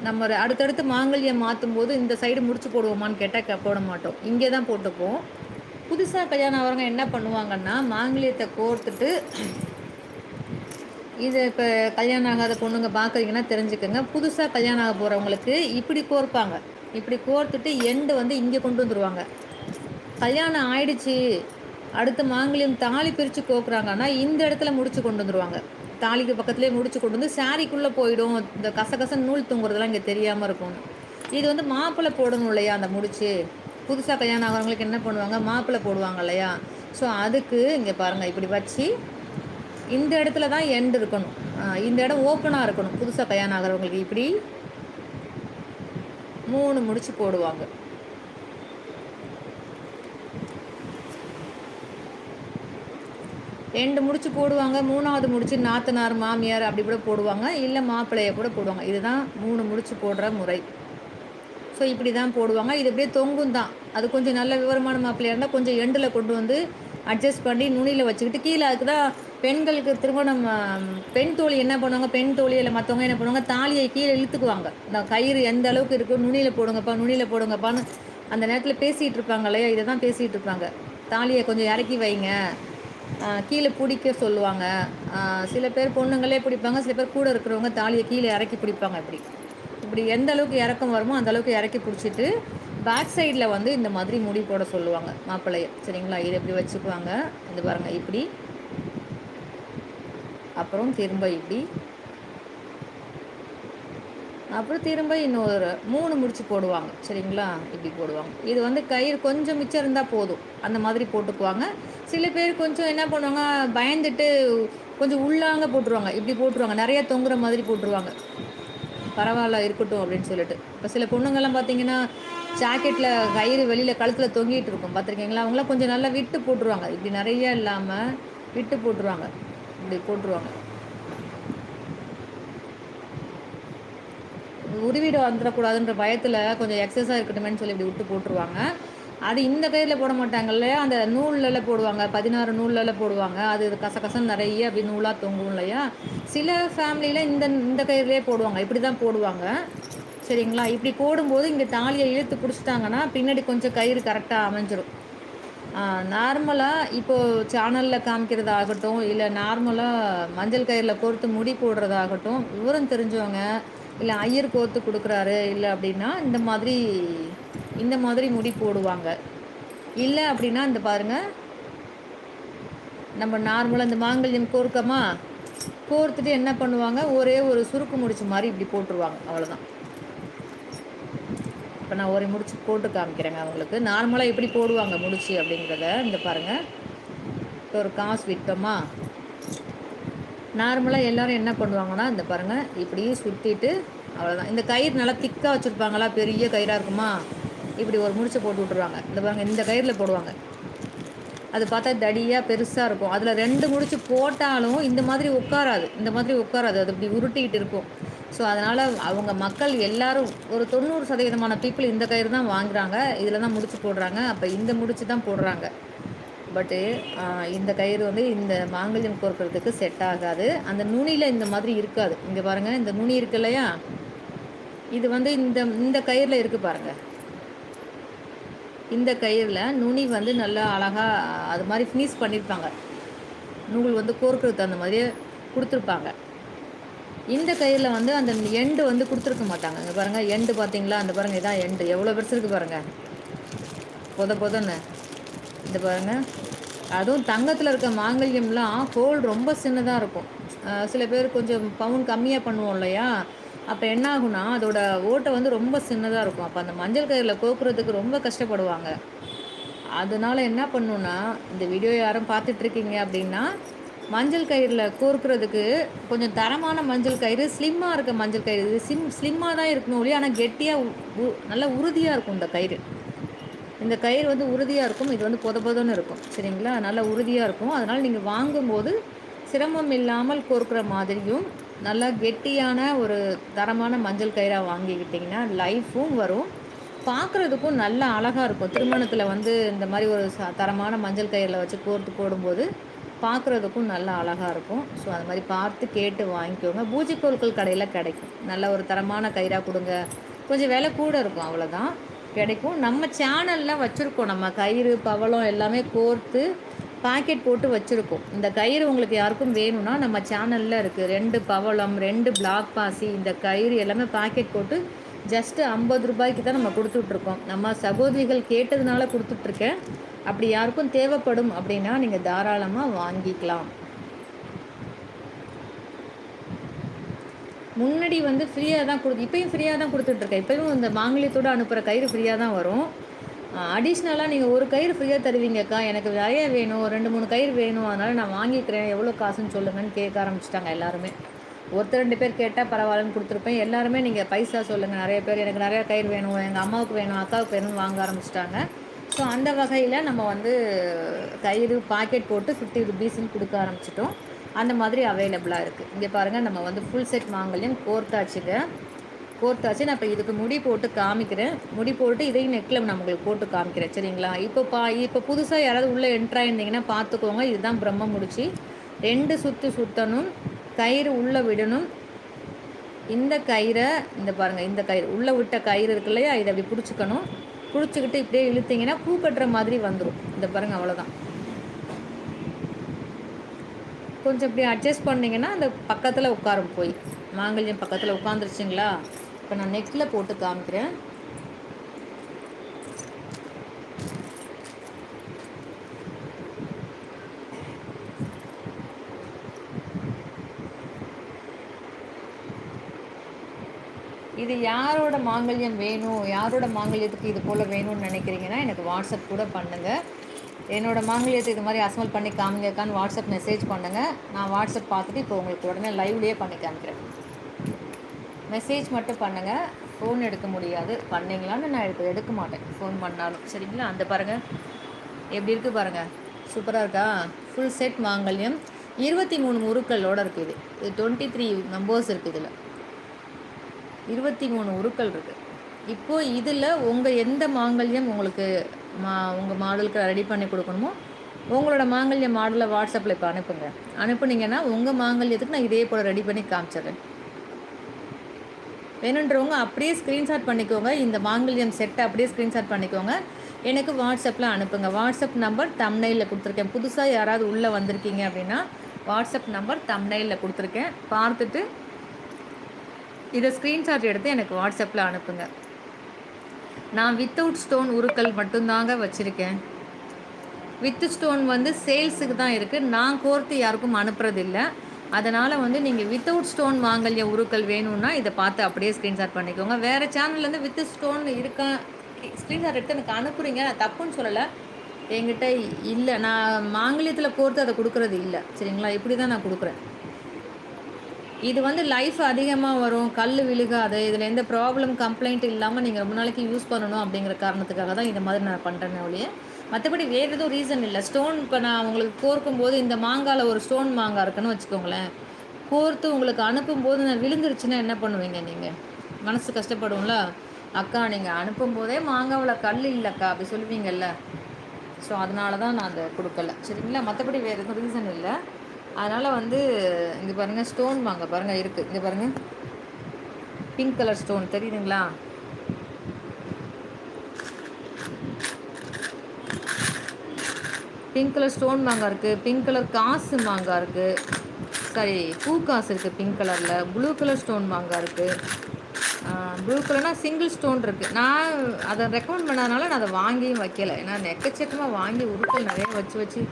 நம்ம அடுத்தடுத்து மாங்கல்யம் மாற்றும் போது இந்த சைடு முடிச்சு போடுவோமான்னு கேட்டால் போட மாட்டோம், இங்கே தான் போட்டுப்போம். புதுசாக கல்யாணம் ஆகிறவங்க என்ன பண்ணுவாங்கன்னா, மாங்கல்யத்தை கோர்த்துட்டு, இது இப்போ கல்யாணம் ஆகாத பொண்ணுங்க பார்க்குறீங்கன்னா தெரிஞ்சுக்கோங்க. புதுசாக கல்யாணம் ஆக போகிறவங்களுக்கு இப்படி கோர்ப்பாங்க. இப்படி கோர்த்துட்டு எண்டு வந்து இங்கே கொண்டு வந்துடுவாங்க. கல்யாணம் ஆயிடுச்சு, அடுத்த மாங்கல்யம் தாலி பிரித்து கோக்குறாங்கன்னா இந்த இடத்துல முடிச்சு கொண்டு வந்துடுவாங்க. தாலிக்கு பக்கத்துலேயே முடிச்சு கொண்டு வந்து சாரிக்குள்ளே போயிடும். இந்த கசகச நூல் தூங்குறதுலாம் இங்கே தெரியாமல் இருக்கும். இது வந்து மாப்பிள்ளை போடணும் இல்லையா அந்த முடிச்சு. புதுசாக கல்யாணம் ஆகிறவங்களுக்கு என்ன பண்ணுவாங்க, மாப்பிள்ளை போடுவாங்க இல்லையா. ஸோ அதுக்கு இங்கே பாருங்கள், இப்படி வச்சு இந்த இடத்துல தான் எண்டு இருக்கணும். இந்த இடம் ஓப்பனாக இருக்கணும். புதுசாக கல்யாணம் ஆகிறவங்களுக்கு இப்படி 3 முடிச்சு போடுவாங்க. 2 முடிச்சு போடுவாங்க. 3வது முடிச்சு நாத்தனார், மாமியார் அப்படி கூட போடுவாங்க. இல்ல மாப்பிள்ளைய கூட போடுவாங்க. இதுதான் 3 முடிச்சு போடுற முறை. ஸோ இப்படி தான் போடுவாங்க. இது அப்படியே தொங்கும் தான். அது கொஞ்சம் நல்ல விவரமான மாப்பிள்ளையா இருந்தால் கொஞ்சம் எண்டில் கொண்டு வந்து அட்ஜஸ்ட் பண்ணி நுனியில் வச்சுக்கிட்டு கீழே அதுக்கு தான் பெண்களுக்கு திருமணம் பெண் தோழி என்ன பண்ணுவாங்க, பெண் தோழி இல்லை மற்றவங்க என்ன பண்ணுவாங்க, தாலியை கீழே இழுத்துக்குவாங்க. இந்த கயிறு எந்த அளவுக்கு இருக்குது, நுனியில் போடுங்கப்பா, நுனியில் போடுங்கப்பான்னு அந்த நேரத்தில் பேசிகிட்டு இருப்பாங்க இல்லையா, இதை தான் பேசிகிட்டு இருப்பாங்க. தாலியை கொஞ்சம் இறக்கி வைங்க, கீழே பிடிக்க சொல்லுவாங்க. சில பேர் பொண்ணுங்களே பிடிப்பாங்க, சில பேர் கூட இருக்கிறவங்க தாலியை கீழே இறக்கி பிடிப்பாங்க. இப்படி இப்படி எந்த அளவுக்கு இறக்கம் வருமோ அந்த அளவுக்கு இறக்கி பிடிச்சிட்டு பேக் சைடில் வந்து இந்த மாதிரி முடி போட சொல்லுவாங்க மாப்பிள்ளைய. சரிங்களா, இது எப்படி வச்சுக்குவாங்க, இது பாருங்கள் இப்படி, அப்புறம் திரும்ப இப்படி, அப்புறம் திரும்ப இன்னொரு 3 முடிச்சு போடுவாங்க. சரிங்களா, இப்படி போடுவாங்க. இது வந்து கயிறு கொஞ்சம் மிச்சம் இருந்தால் போதும், அந்த மாதிரி போட்டுக்குவாங்க. சில பேர் கொஞ்சம் என்ன பண்ணுவாங்க, பயந்துட்டு கொஞ்சம் உள்ளாங்க போட்டுருவாங்க, இப்படி போட்டுருவாங்க, நிறைய தொங்குற மாதிரி போட்டுருவாங்க. பரவாயில்ல இருக்கட்டும் அப்படின்னு சொல்லிட்டு. இப்போ சில பொண்ணுங்கள்லாம் பார்த்தீங்கன்னா ஜாக்கெட்டில் கயிறு வெளியில் கழுத்தில் தொங்கிட்டு இருக்கும் பார்த்துருக்கீங்களா, அவங்களாம் கொஞ்சம் நல்லா விட்டு போட்டுருவாங்க. இப்படி நிறைய இல்லாமல் விட்டு போட்டுருவாங்க, இப்படி போட்டுருவாங்க. உருவிட வந்துடக்கூடாதுன்ற பயத்தில் கொஞ்சம் எக்ஸஸாக இருக்கட்டுமேன்னு சொல்லி இப்படி விட்டு போட்டுருவாங்க. அது இந்த கயிறில் போட மாட்டாங்க இல்லையா, அந்த நூலில் போடுவாங்க, 16 நூலில் போடுவாங்க. அது கசகசன்னு நிறைய அப்படி நூலாக தொங்கும் இல்லையா. சில ஃபேமிலியில் இந்த இந்த கயிறுலேயே போடுவாங்க, இப்படி தான் போடுவாங்க. சரிங்களா, இப்படி போடும்போது இங்கே தாலியை இழுத்து பிடிச்சிட்டாங்கன்னா பின்னாடி கொஞ்சம் கயிறு கரெக்டாக அமைஞ்சிரும். நார்மலாக இப்போது சேனலில் காமிக்கிறதாகட்டும், இல்லை நார்மலாக மஞ்சள் கயிறில் கோர்த்து முடி போடுறதாகட்டும், விவரம் தெரிஞ்சவங்க இல்லை ஐயர் கோர்த்து கொடுக்குறாரு இல்லை அப்படின்னா இந்த மாதிரி முடி போடுவாங்க. இல்லை அப்படின்னா இந்த பாருங்கள், நம்ம நார்மலாக இந்த மாங்கல்யம் கோர்க்கமா கோர்த்துட்டு என்ன பண்ணுவாங்க, ஒரே ஒரு சுருக்கு முடிச்சு மாதிரி இப்படி போட்டுருவாங்க, அவ்வளோதான். இப்போ நான் ஒரு முடிச்சு போட்டு காமிக்கிறேங்க அவங்களுக்கு. நார்மலாக எப்படி போடுவாங்க முடிச்சு அப்படிங்கிறத இந்த பாருங்கள். இப்போ ஒரு காசு விட்டோமா, நார்மலாக எல்லோரும் என்ன பண்ணுவாங்கன்னா இந்த பாருங்கள் இப்படி சுற்றிட்டு அவ்வளோதான். இந்த கயிறு நல்லா திக்காக வச்சுருப்பாங்களா, பெரிய கயிறாக இருக்குமா, இப்படி ஒரு முடிச்சை போட்டு விட்ருவாங்க. இந்த பாருங்கள் இந்த கயிறில் போடுவாங்க, அது பார்த்தா தடியாக பெருசாக இருக்கும். அதில் 2 முடிச்சு போட்டாலும் இந்த மாதிரி உட்காராது, அது இப்படி உருட்டிக்கிட்டு இருக்கும். ஸோ அதனால் அவங்க மக்கள் எல்லோரும் ஒரு 90% பீப்புள் இந்த கயிறு தான் வாங்குறாங்க, இதில் தான் முடிச்சு போடுறாங்க. அப்போ இந்த முடிச்சு தான் போடுறாங்க. பட்டு இந்த கயிறு வந்து இந்த மாங்கல்யம் கோர்க்கறதுக்கு செட் ஆகாது. அந்த நுனியில் இந்த மாதிரி இருக்காது. இங்கே பாருங்கள், இந்த நுனி இருக்கு இல்லையா, இது வந்து இந்த இந்த கயிறில் இருக்குது பாருங்கள். இந்த கயிறில் நுனி வந்து நல்லா அழகாக அது மாதிரி ஃபினிஷ் பண்ணியிருப்பாங்க. நூல் வந்து கோர்க்கறதுக்கு அந்த மாதிரியே கொடுத்துருப்பாங்க. இந்த கயிறில் வந்து அந்த எண்டு வந்து கொடுத்துருக்க மாட்டாங்க. இங்கே பாருங்கள், எண்டு பார்த்தீங்களா, அந்த பாருங்கள் இதான் எண்டு, எவ்வளோ பெருசு இருக்குது பாருங்கள், பொதன்னு. இந்த பாருங்கள், அதுவும் தங்கத்தில் இருக்க மாங்கல்யம்லாம் ஹோல் ரொம்ப சின்னதாக இருக்கும். சில பேர் கொஞ்சம் பவுன் கம்மியாக பண்ணுவோம் இல்லையா, அப்போ என்ன ஆகுனா அதோட ஓட்டை வந்து ரொம்ப சின்னதாக இருக்கும். அப்போ அந்த மஞ்சள் கயிறில் கோக்குறதுக்கு ரொம்ப கஷ்டப்படுவாங்க. அதனால என்ன பண்ணுன்னா, இந்த வீடியோ யாரும் பார்த்துட்ருக்கீங்க அப்படின்னா, மஞ்சள் கயிறில் கோர்க்கிறதுக்கு கொஞ்சம் தரமான மஞ்சள் கயிறு, ஸ்லிம்மாக இருக்க மஞ்சள் கயிறு. இது ஸ்லிம்மாக தான் இருக்கணும் ஒழிய, ஆனால் கெட்டியாக நல்லா உறுதியாக இருக்கும் இந்த கயிறு. இந்த கயிறு வந்து உறுதியாக இருக்கும், இது வந்து பொதன்னு இருக்கும். சரிங்களா, நல்லா உறுதியாக இருக்கும். அதனால் நீங்கள் வாங்கும்போது சிரமம் இல்லாமல் கோர்க்குற மாதிரியும் நல்லா கெட்டியான ஒரு தரமான மஞ்சள் கயிறாக வாங்கிக்கிட்டிங்கன்னா லைஃப்பும் வரும், பார்க்குறதுக்கும் நல்லா அழகாக இருக்கும். திருமணத்தில் வந்து இந்த மாதிரி ஒரு தரமான மஞ்சள் கயிறில் வச்சு கோர்த்து போடும்போது பார்க்குறதுக்கும் நல்லா அழகாக இருக்கும். ஸோ அது மாதிரி பார்த்து கேட்டு வாங்கிக்கோங்க. பூஜை பொருட்கள் கடையில் கிடைக்கும். நல்ல ஒரு தரமான கயிறாக கொடுங்க, கொஞ்சம் விலை கூட இருக்கும், அவ்வளோதான் கிடைக்கும். நம்ம சேனலில் வச்சுருக்கோம், நம்ம கயிறு பவளம் எல்லாமே கோர்த்து பாக்கெட் போட்டு வச்சுருக்கோம். இந்த கயிறு உங்களுக்கு யாருக்கும் வேணும்னா நம்ம சேனலில் இருக்குது. 2 பவளம், 2 பிளாக் பாசி, இந்த கயிறு எல்லாமே பாக்கெட் போட்டு ஜஸ்ட்டு 50 ரூபாய்க்கு தான் நம்ம கொடுத்துட்ருக்கோம். நம்ம சகோதரிகள் கேட்டதுனால கொடுத்துட்ருக்கேன். அப்படி யாருக்கும் தேவைப்படும் அப்படின்னா நீங்கள் தாராளமாக வாங்கிக்கலாம். முன்னாடி வந்து ஃப்ரீயாக தான் இப்போயும் ஃப்ரீயாக தான் கொடுத்துட்ருக்கேன். இப்போயும் இந்த மாங்கல்யத்தோடு அனுப்புகிற கயிறு ஃப்ரீயாக தான் வரும். அடிஷ்னலாக நீங்கள் ஒரு கயிறு ஃப்ரீயாக தருவீங்கக்கா, எனக்கு நிறைய வேணும், 2 3 கயிறு வேணும், அதனால் நான் வாங்கிக்கிறேன், எவ்வளோ காசுன்னு சொல்லுங்கன்னு கேட்க ஆரம்பிச்சிட்டாங்க எல்லாருமே. ஒருத்தர் 2 பேர் கேட்டால் பரவாயில்லன்னு கொடுத்துருப்பேன். எல்லாருமே நீங்கள் பைசா சொல்லுங்கள், நிறைய பேர் எனக்கு நிறையா கயிறு வேணும், எங்கள் அம்மாவுக்கு வேணும், அக்காவுக்கு வேணும்னு வாங்க ஆரம்பிச்சிட்டாங்க. ஸோ அந்த வகையில் நம்ம வந்து கயிறு பாக்கெட் போட்டு 50 ருபீஸ்ன்னு கொடுக்க ஆரம்பிச்சிட்டோம். அந்த மாதிரி அவைலபிளாக இருக்குது. இங்கே பாருங்கள், நம்ம வந்து ஃபுல் செட் மாங்கல்யம் கோர்த்தாச்சுங்க. கோர்த்தாச்சு. நான் இப்போ இதுக்கு முடி போட்டு காமிக்கிறேன். முடி போட்டு இதையும் நெக்கில் நான் உங்களுக்கு போட்டு காமிக்கிறேன். சரிங்களா? இப்போ புதுசாக யாராவது உள்ளே என்ட்ராயிருந்தீங்கன்னா பார்த்துக்கோங்க. இதுதான் பிரம்ம முடிச்சு. 2 சுற்று சுற்றணும், கயிறு உள்ளே விடணும். இந்த கயிறை இந்த பாருங்கள், இந்த கயிறு உள்ளே விட்ட கயிறு இருக்கு இல்லையா, இதை அப்படி பிடிச்சிக்கணும். பிடிச்சிக்கிட்டு இப்படியே இழுத்தீங்கன்னா பூ கட்டுற மாதிரி வந்துடும். இந்த பாருங்கள், அவ்வளோதான். கொஞ்சம் இப்படி அட்ஜஸ்ட் பண்ணிங்கன்னா அந்த பக்கத்தில் உட்காரும், போய் மாங்கல்யம் பக்கத்தில் உட்காந்துருச்சுங்களா? இப்போ நான் நெக்கில் போட்டு காமிக்கிறேன். இது யாரோட மாங்கல்யம் வேணும், யாரோட மாங்கல்யத்துக்கு இது போல் வேணும்னு நினைக்கிறீங்கன்னா எனக்கு வாட்ஸ்அப் கூட பண்ணுங்கள். என்னோடய மாங்கல்யத்தை இது மாதிரி அசமல் பண்ணி காமிங்கக்கான்னு வாட்ஸ்அப் மெசேஜ் பண்ணுங்கள். நான் வாட்ஸ்அப் பார்த்துட்டு இப்போ உங்களுக்கு உடனே லைவ்லேயே பண்ணி காமிக்கிறேன். மெசேஜ் மட்டும் பண்ணுங்கள், ஃபோன் எடுக்க முடியாது. பண்ணிங்களான்னு நான் எடுக்க மாட்டேன் ஃபோன் பண்ணாலும். சரிங்களா? அந்த பாருங்கள் எப்படி இருக்குது பாருங்கள், சூப்பராக இருக்கா? ஃபுல் செட் மாங்கல்யம் 23 உருக்களோடு இருக்குது. இது 23 மெம்பர்ஸ் இருக்குது. இதில் 23 உருக்கள் இருக்குது. இப்போது இதில் உங்கள் எந்த மாங்கல்யம் உங்களுக்கு உங்கள் மாடலுக்கு ரெடி பண்ணி கொடுக்கணுமோ உங்களோட மாங்கல்ய மாடலை வாட்ஸ்அப்பில் இப்போ அனுப்புங்க. அனுப்புனீங்கன்னா உங்கள் மாங்கல்யத்துக்கு நான் இதே போல் ரெடி பண்ணி காமிச்சிடுறேன். வேணுன்றவங்க அப்படியே ஸ்க்ரீன்ஷாட் பண்ணிக்கோங்க. இந்த மாங்கல்யம் செட்டை அப்படியே ஸ்க்ரீன்ஷாட் பண்ணிக்கோங்க, எனக்கு வாட்ஸ்அப்பில் அனுப்புங்க. வாட்ஸ்அப் நம்பர் தம்ப்நெயிலில் கொடுத்துருக்கேன். புதுசாக யாராவது உள்ளே வந்திருக்கீங்க அப்படின்னா வாட்ஸ்அப் நம்பர் தம்ப்நெயிலில் கொடுத்துருக்கேன். பார்த்துட்டு இதை ஸ்க்ரீன்ஷாட் எடுத்து எனக்கு வாட்ஸ்அப்பில் அனுப்புங்க. நான் வித்தவுட் ஸ்டோன் உருக்கள் மட்டும்தாங்க வச்சுருக்கேன். வித்து ஸ்டோன் வந்து சேல்ஸுக்கு தான் இருக்குது. நான் கோர்த்து யாருக்கும் அனுப்புறதில்லை. அதனால் வந்து நீங்கள் வித்தவுட் ஸ்டோன் மாங்கல்ய உருக்கள் வேணும்னா இதை பார்த்து அப்படியே ஸ்க்ரீன்ஷாட் பண்ணிக்கோங்க. வேறு சேனல்லேருந்து வித்து ஸ்டோன் இருக்கா ஸ்க்ரீன்ஷாட் எடுத்து எனக்கு அனுப்புகிறீங்க, நான் தப்புன்னு சொல்லலை. என்கிட்ட இல்லை, நான் மாங்கல்யத்தில் கோர்த்து அதை கொடுக்குறது இல்லை. சரிங்களா? இப்படி தான் நான் கொடுக்குறேன். இது வந்து லைஃப் அதிகமாக வரும், கல் விழுகாது, இதில் எந்த ப்ராப்ளம் கம்ப்ளைண்ட் இல்லாமல் நீங்கள் ரொம்ப நாளைக்கு யூஸ் பண்ணணும் அப்படிங்கிற காரணத்துக்காக தான் இந்த மாதிரி நான் பண்ணுறேன் ஒழிய மற்றபடி வேறு எதுவும் ரீசன் இல்லை. ஸ்டோன் இப்போ நான் உங்களுக்கு கோர்க்கும்போது இந்த மாங்காயில் ஒரு ஸ்டோன் மாங்காய் இருக்குன்னு வச்சுக்கோங்களேன், கோர்த்து உங்களுக்கு அனுப்பும்போது நான் விழுந்துருச்சுன்னா என்ன பண்ணுவீங்க? நீங்கள் மனசு கஷ்டப்படும்ல. அக்கா நீங்கள் அனுப்பும்போதே மாங்காவில் கல் இல்லைக்கா அப்படி சொல்லுவீங்கல்ல. ஸோ அதனால தான் நான் அதை கொடுக்கல. சரிங்களா? மற்றபடி வேறு எதுவும் ரீசன் இல்லை. அதனால் வந்து இங்கே பாருங்கள், ஸ்டோன் மாங்காய் பாருங்கள் இருக்குது. இங்கே பாருங்கள், பிங்க் கலர் ஸ்டோன் தெரியுதுங்களா? பிங்க் கலர் ஸ்டோன் மாங்காய் இருக்குது, பிங்க் கலர் காசு மாங்காய் இருக்குது, சாரி பூ காசு இருக்குது பிங்க் கலரில். ப்ளூ கலர் ஸ்டோன் மாங்காய் இருக்குது. ப்ளூ கலர்னால் சிங்கிள் ஸ்டோன் இருக்குது. நான் அதை ரெக்கமெண்ட் பண்ணதுனால நான் அதை வாங்கியும் வைக்கலை. ஏன்னா எக்கச்சக்கமாக வாங்கி உருக்கள் நிறைய வச்சு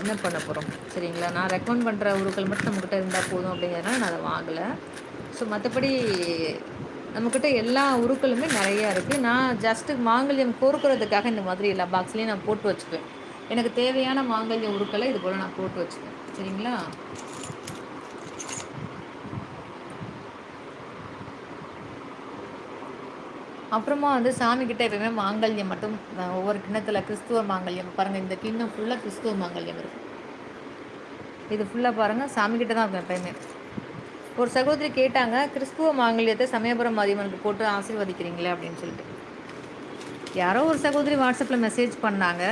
என்ன பண்ண போகிறோம்? சரிங்களா? நான் ரெக்கமெண்ட் பண்ணுற உருக்கள் மட்டும் நம்மக்கிட்ட இருந்தால் போதும் அப்படிங்கிறதுனால நான் அதை வாங்கலை. ஸோ மற்றபடி நம்மக்கிட்ட எல்லா உருக்களுமே நிறையா இருக்குது. நான் ஜஸ்ட்டு மாங்கல்யம் கோர்க்கிறதுக்காக இந்த மாதிரி எல்லா பாக்ஸ்லேயும் நான் போட்டு வச்சுப்பேன். எனக்கு தேவையான மாங்கல்ய உருக்களை இது போல் நான் போட்டு வச்சுப்பேன். சரிங்களா? அப்புறமா வந்து சாமிக்கிட்ட எப்பவுமே மாங்கல்யம் மட்டும் ஒவ்வொரு கிண்ணத்தில் கிறிஸ்துவ மாங்கல்யம் பாருங்கள், இந்த கிண்ணம் ஃபுல்லாக கிறிஸ்துவ மாங்கல்யம் இருக்குது. இது ஃபுல்லாக பாருங்கள், சாமிக்கிட்ட தான் இருக்கும் எப்பயுமே. ஒரு சகோதரி கேட்டாங்க, கிறிஸ்துவ மாங்கல்யத்தை சமயபுரம் மாரியம்மனுக்கு போட்டு ஆசீர்வதிக்கிறீங்களே அப்படின்னு சொல்லிட்டு. யாரோ ஒரு சகோதரி வாட்ஸ்அப்பில் மெசேஜ் பண்ணாங்க.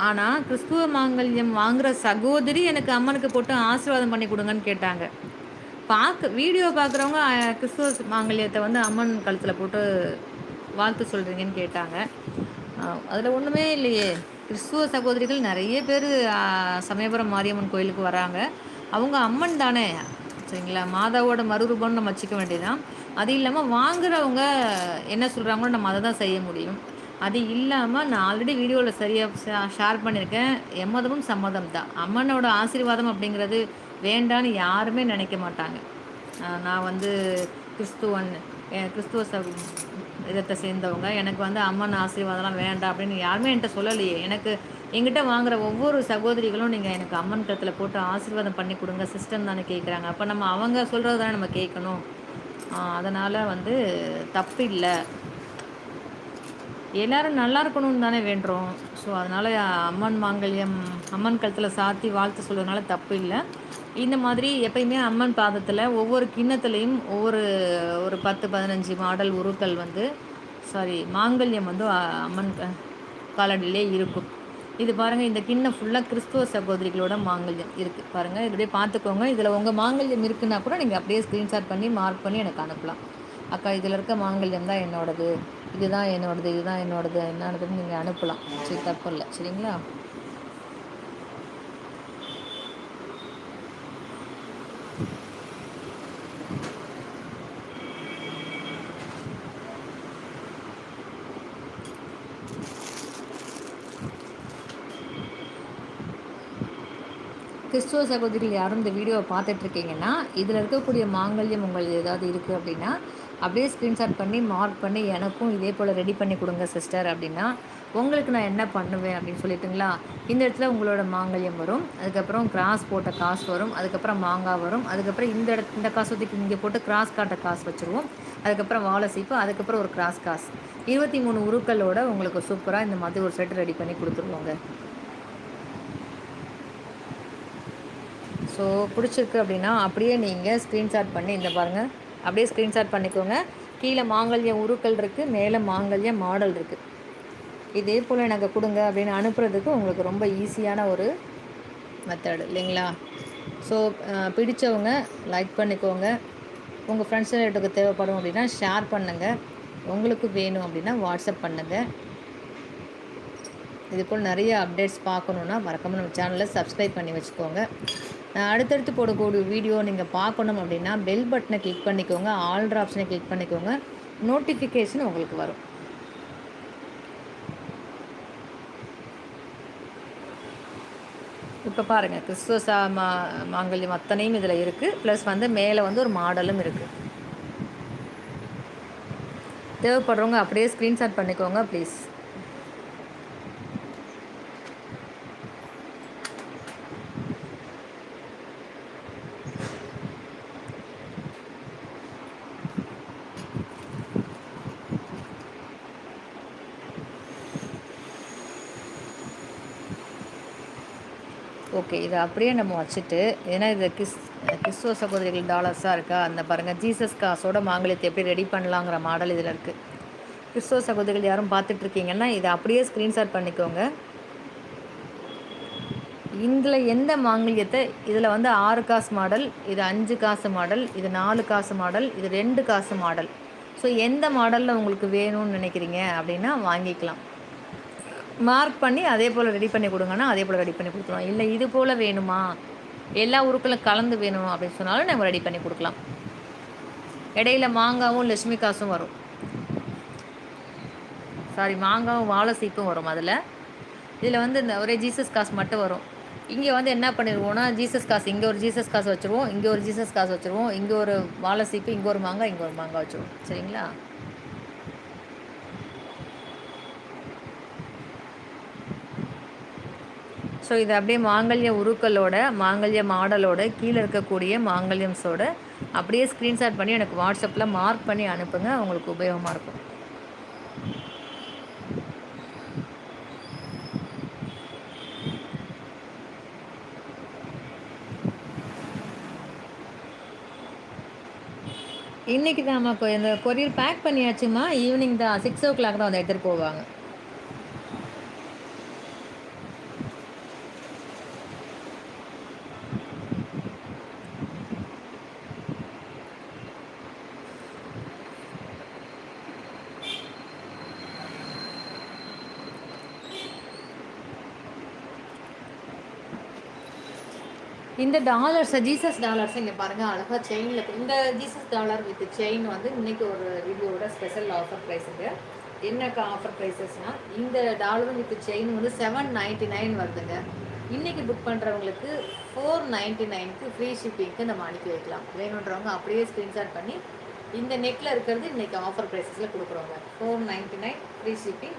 ஆனால் கிறிஸ்துவ மாங்கல்யம் வாங்குகிற சகோதரி எனக்கு அம்மனுக்கு போட்டு ஆசீர்வாதம் பண்ணி கொடுங்கன்னு கேட்டாங்க. வீடியோ பார்க்குறவங்க கிறிஸ்துவ மாங்கல்யத்தை வந்து அம்மன் கழுத்தில் போட்டு வாழ்த்து சொல்கிறீங்கன்னு கேட்டாங்க. அதில் ஒன்றுமே இல்லையே. கிறிஸ்துவ சகோதரிகள் நிறைய பேர் சமயபுரம் மாரியம்மன் கோயிலுக்கு வராங்க. அவங்க அம்மன் தானே, சரிங்களா? மாதாவோட மறுரூபம்னு நம்ம வச்சுக்க வேண்டியதான். அது இல்லாமல் வாங்குறவங்க என்ன சொல்கிறாங்களோ நம்ம அதை தான் செய்ய முடியும். அது இல்லாமல் நான் ஆல்ரெடி வீடியோவில் சரியாக ஷேர் பண்ணியிருக்கேன், எம்மதமும் சம்மதம் தான். அம்மனோட ஆசீர்வாதம் அப்படிங்கிறது வேண்டான்னு யாருமே நினைக்க மாட்டாங்க. நான் வந்து கிறிஸ்துவ இதத்தை சேர்ந்தவங்க, எனக்கு வந்து அம்மன் ஆசீர்வாதம்லாம் வேண்டாம் அப்படின்னு யாருமே என்கிட்ட சொல்லலையே. எனக்கு என்கிட்ட வாங்குற ஒவ்வொரு சகோதரிகளும் நீங்கள் எனக்கு அம்மன் கழுத்தில் போட்டு ஆசீர்வாதம் பண்ணி கொடுங்க சிஸ்டம் தானே கேட்குறாங்க. அப்போ நம்ம அவங்க சொல்கிறது தானே நம்ம கேட்கணும். அதனால் வந்து தப்பு இல்லை. எல்லோரும் நல்லா இருக்கணும்னு தானே வேண்டுறோம். ஸோ அதனால் அம்மன் மாங்கல்யம் அம்மன் கழுத்தில் சாத்தி வாழ்த்து சொல்கிறதுனால தப்பு இல்லை. இந்த மாதிரி எப்பயுமே அம்மன் பாதத்தில் ஒவ்வொரு கிண்ணத்துலேயும் ஒரு 10-15 மாடல் உருக்கள் வந்து மாங்கல்யம் வந்து அம்மன் காலடியிலே இருக்கும். இது பாருங்கள், இந்த கிண்ணம் ஃபுல்லாக கிறிஸ்துவ சகோதரிகளோட மாங்கல்யம் இருக்குது பாருங்கள். இப்படியே பார்த்துக்கோங்க. இதில் உங்கள் மாங்கல்யம் இருக்குன்னா கூட நீங்கள் அப்படியே ஸ்க்ரீன்ஷாட் பண்ணி மார்க் பண்ணி எனக்கு அனுப்பலாம். அக்கா இதில் இருக்க மாங்கல்யம் தான் என்னோடது, இதுதான் என்னோடதுன்னு நீங்கள் அனுப்பலாம். சரி, தப்பு இல்லை. சரிங்களா? கிறிஸ்துவ சகோதரிகள் யாரும் இந்த வீடியோவை பார்த்துட்ருக்கீங்கன்னா, இதில் இருக்கக்கூடிய மாங்கல்யம் உங்களுக்கு ஏதாவது இருக்குது அப்படின்னா அப்படியே ஸ்க்ரீன்ஷாட் பண்ணி மார்க் பண்ணி எனக்கும் இதே போல் ரெடி பண்ணி கொடுங்க சிஸ்டர் அப்படின்னா உங்களுக்கு நான் என்ன பண்ணுவேன் அப்படின்னு சொல்லிட்டுங்களா. இந்த இடத்துல உங்களோட மாங்கல்யம் வரும், அதுக்கப்புறம் கிராஸ் போட்ட காசு வரும், அதுக்கப்புறம் மாங்காய் வரும், அதுக்கப்புறம் இந்த காசுக்கு இங்கே போட்டு கிராஸ் காட்ட காசு வச்சுருவோம், அதுக்கப்புறம் வாழை சீப்பு, அதுக்கப்புறம் ஒரு கிராஸ் காசு 23 உருக்களோட உங்களுக்கு சூப்பராக இந்த மாதிரி ஒரு செட் ரெடி பண்ணி கொடுத்துருவோங்க. ஸோ பிடிச்சிருக்கு அப்படின்னா அப்படியே நீங்கள் ஸ்க்ரீன்ஷாட் பண்ணி இந்த பாருங்கள், அப்படியே ஸ்க்ரீன்ஷாட் பண்ணிக்கோங்க. கீழே மாங்கல்யம் உருக்கள் இருக்குது, மேலே மாங்கல்யம் மாடல் இருக்குது. இதே போல் எனக்கு கொடுங்க அப்படின்னு அனுப்புறதுக்கு உங்களுக்கு ரொம்ப ஈஸியான ஒரு மெத்தடு இல்லைங்களா. ஸோ பிடிச்சவங்க லைக் பண்ணிக்கோங்க. உங்கள் ஃப்ரெண்ட்ஸ் ரிலேட்டிவ்க்கு தேவைப்படும் அப்படின்னா ஷேர் பண்ணுங்கள். உங்களுக்கு வேணும் அப்படின்னா வாட்ஸ்அப் பண்ணுங்கள். இதுபோல் நிறைய அப்டேட்ஸ் பார்க்கணுன்னா மறக்காமல் நம்ம சேனலை சப்ஸ்கிரைப் பண்ணி வச்சுக்கோங்க. அடுத்தடுத்து போடக்கூடிய வீடியோ நீங்கள் பார்க்கணும் அப்படின்னா பெல் பட்டனை கிளிக் பண்ணிக்கோங்க, ஆல்ட்ரு ஆப்ஷனை கிளிக் பண்ணிக்கோங்க, நோட்டிஃபிகேஷன் உங்களுக்கு வரும். இப்போ பாருங்கள், கிறிஸ்துவ மாங்கல்யம் அத்தனையும் இதில் இருக்குது. ப்ளஸ் வந்து மேலே வந்து ஒரு மாடலும் இருக்குது. தேவைப்படுறவங்க அப்படியே ஸ்க்ரீன்ஷாட் பண்ணிக்கோங்க ப்ளீஸ். ஓகே, இதை அப்படியே நம்ம வச்சுட்டு, ஏன்னா இது கிறிஸ்துவ சகோதரிகள் டாலர்ஸாக இருக்கா, அந்த பாருங்கள் ஜீசஸ் காசோட மாங்கல்யத்தை எப்படி ரெடி பண்ணலாங்கிற மாடல் இதில் இருக்குது. கிறிஸ்துவ சகோதரிகள் யாரும் பார்த்துட்ருக்கீங்கன்னா இதை அப்படியே ஸ்க்ரீன்ஷாட் பண்ணிக்கோங்க. இதில் எந்த மாங்கல்யத்தை, இதில் வந்து 6 காசு மாடல், இது 5 காசு மாடல், இது 4 காசு மாடல், இது 2 காசு மாடல். ஸோ எந்த மாடலில் உங்களுக்கு வேணும்னு நினைக்கிறீங்க அப்படின்னா வாங்கிக்கலாம். மார்க் பண்ணி அதே போல் ரெடி பண்ணி கொடுங்கன்னா அதே போல் ரெடி பண்ணி கொடுக்கலாம். இல்லை இது போல் வேணுமா, எல்லா உருக்களும் கலந்து வேணும் அப்படின்னு சொன்னாலும் நம்ம ரெடி பண்ணி கொடுக்கலாம். இடையில மாங்காவும் லட்சுமி காசும் வரும், மாங்காவும் வாழை சீப்பும் வரும். இதில் வந்து இந்த ஒரே ஜீசஸ் காசு மட்டும் வரும். இங்கே வந்து என்ன பண்ணிடுவோம்னா ஜீசஸ் காசு, இங்கே ஒரு ஜீசஸ் காசு வச்சுருவோம், இங்கே ஒரு ஜீசஸ் காசு வச்சுருவோம், இங்கே ஒரு வாழை சீப்பு, இங்கே ஒரு மாங்காய், இங்கே ஒரு மாங்காய் வச்சுருவோம். சரிங்களா. ஸோ இது அப்படியே மாங்கல்ய உருக்களோட மாங்கல்ய மாடலோட கீழே இருக்கக்கூடிய மாங்கல்யம்ஸோட அப்படியே ஸ்க்ரீன்ஷாட் பண்ணி எனக்கு வாட்ஸ்அப்பில் மார்க் பண்ணி அனுப்புங்க, உங்களுக்கு உபயோகமாக இருக்கும். இன்றைக்கி தான் நமக்கு இந்த கொரியர் பேக் பண்ணியாச்சுமா, ஈவினிங் தான் 6 o'clock தான் வந்து எடுத்துகிட்டு போவாங்க. இந்த டாலர்ஸ் ஜீசஸ் டாலர்ஸ் இங்கே பாருங்கள், அழகாக செயினில் இந்த ஜீசஸ் டாலர் வித் செயின் வந்து இன்றைக்கி ஒரு ரிவ்யூவோட ஸ்பெஷல் ஆஃபர் ப்ரைஸுங்க. என்னக்கா ஆஃபர் ப்ரைஸஸ்னால் இந்த டாலரும் வித் செயின் வந்து 799 வருதுங்க. இன்றைக்கி புக் பண்ணுறவங்களுக்கு 499க்கு ஃப்ரீ ஷிப்பிங்க்கு நம்ம அனுப்பி வைக்கலாம். வேணுன்றவங்க அப்படியே ஸ்க்ரீன்ஷாட் பண்ணி இந்த நெக்கில் இருக்கிறது இன்றைக்கி ஆஃபர் ப்ரைஸஸில் கொடுக்குறோங்க. 499 ஃப்ரீ ஷிப்பிங்.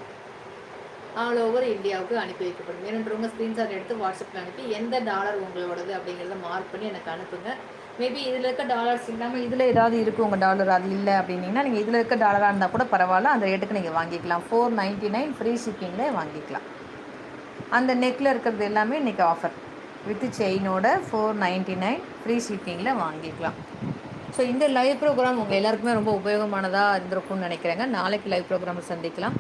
ஆல் ஓவர் இந்தியாவுக்கு அனுப்பி வைக்கப்படும். வேணுன்றவங்க ஸ்க்ரீன்ஷாட் எடுத்து வாட்ஸ்அப்பில் அனுப்பி எந்த டாலர் உங்களோடது அப்படிங்கிறத மார்க் பண்ணி எனக்கு அனுப்புங்க. மேபி இதில் இருக்க டாலர்ஸ் இல்லாமல் இதில் ஏதாவது இருக்குது உங்கள் டாலர் அது இல்லை அப்படின்னீங்கன்னா நீங்கள் இதில் இருக்க டாலராக இருந்தால் கூட பரவாயில்ல, அந்த ரேட்டுக்கு நீங்கள் வாங்கிக்கலாம். 499 ஃப்ரீ ஷிப்பிங்கில் வாங்கிக்கலாம். அந்த நெக்கில் இருக்கிறது எல்லாமே இன்றைக்கி ஆஃபர் வித் செயினோட 499 ஃப்ரீ ஷிப்பிங்கில் வாங்கிக்கலாம். ஸோ இந்த லைவ் ப்ரோக்ராம் உங்கள் எல்லாருக்குமே ரொம்ப உபயோகமானதாக இருந்திருக்கும்னு நினைக்கிறேங்க. நாளைக்கு லைவ் ப்ரோக்ராமில் சந்திக்கலாம்.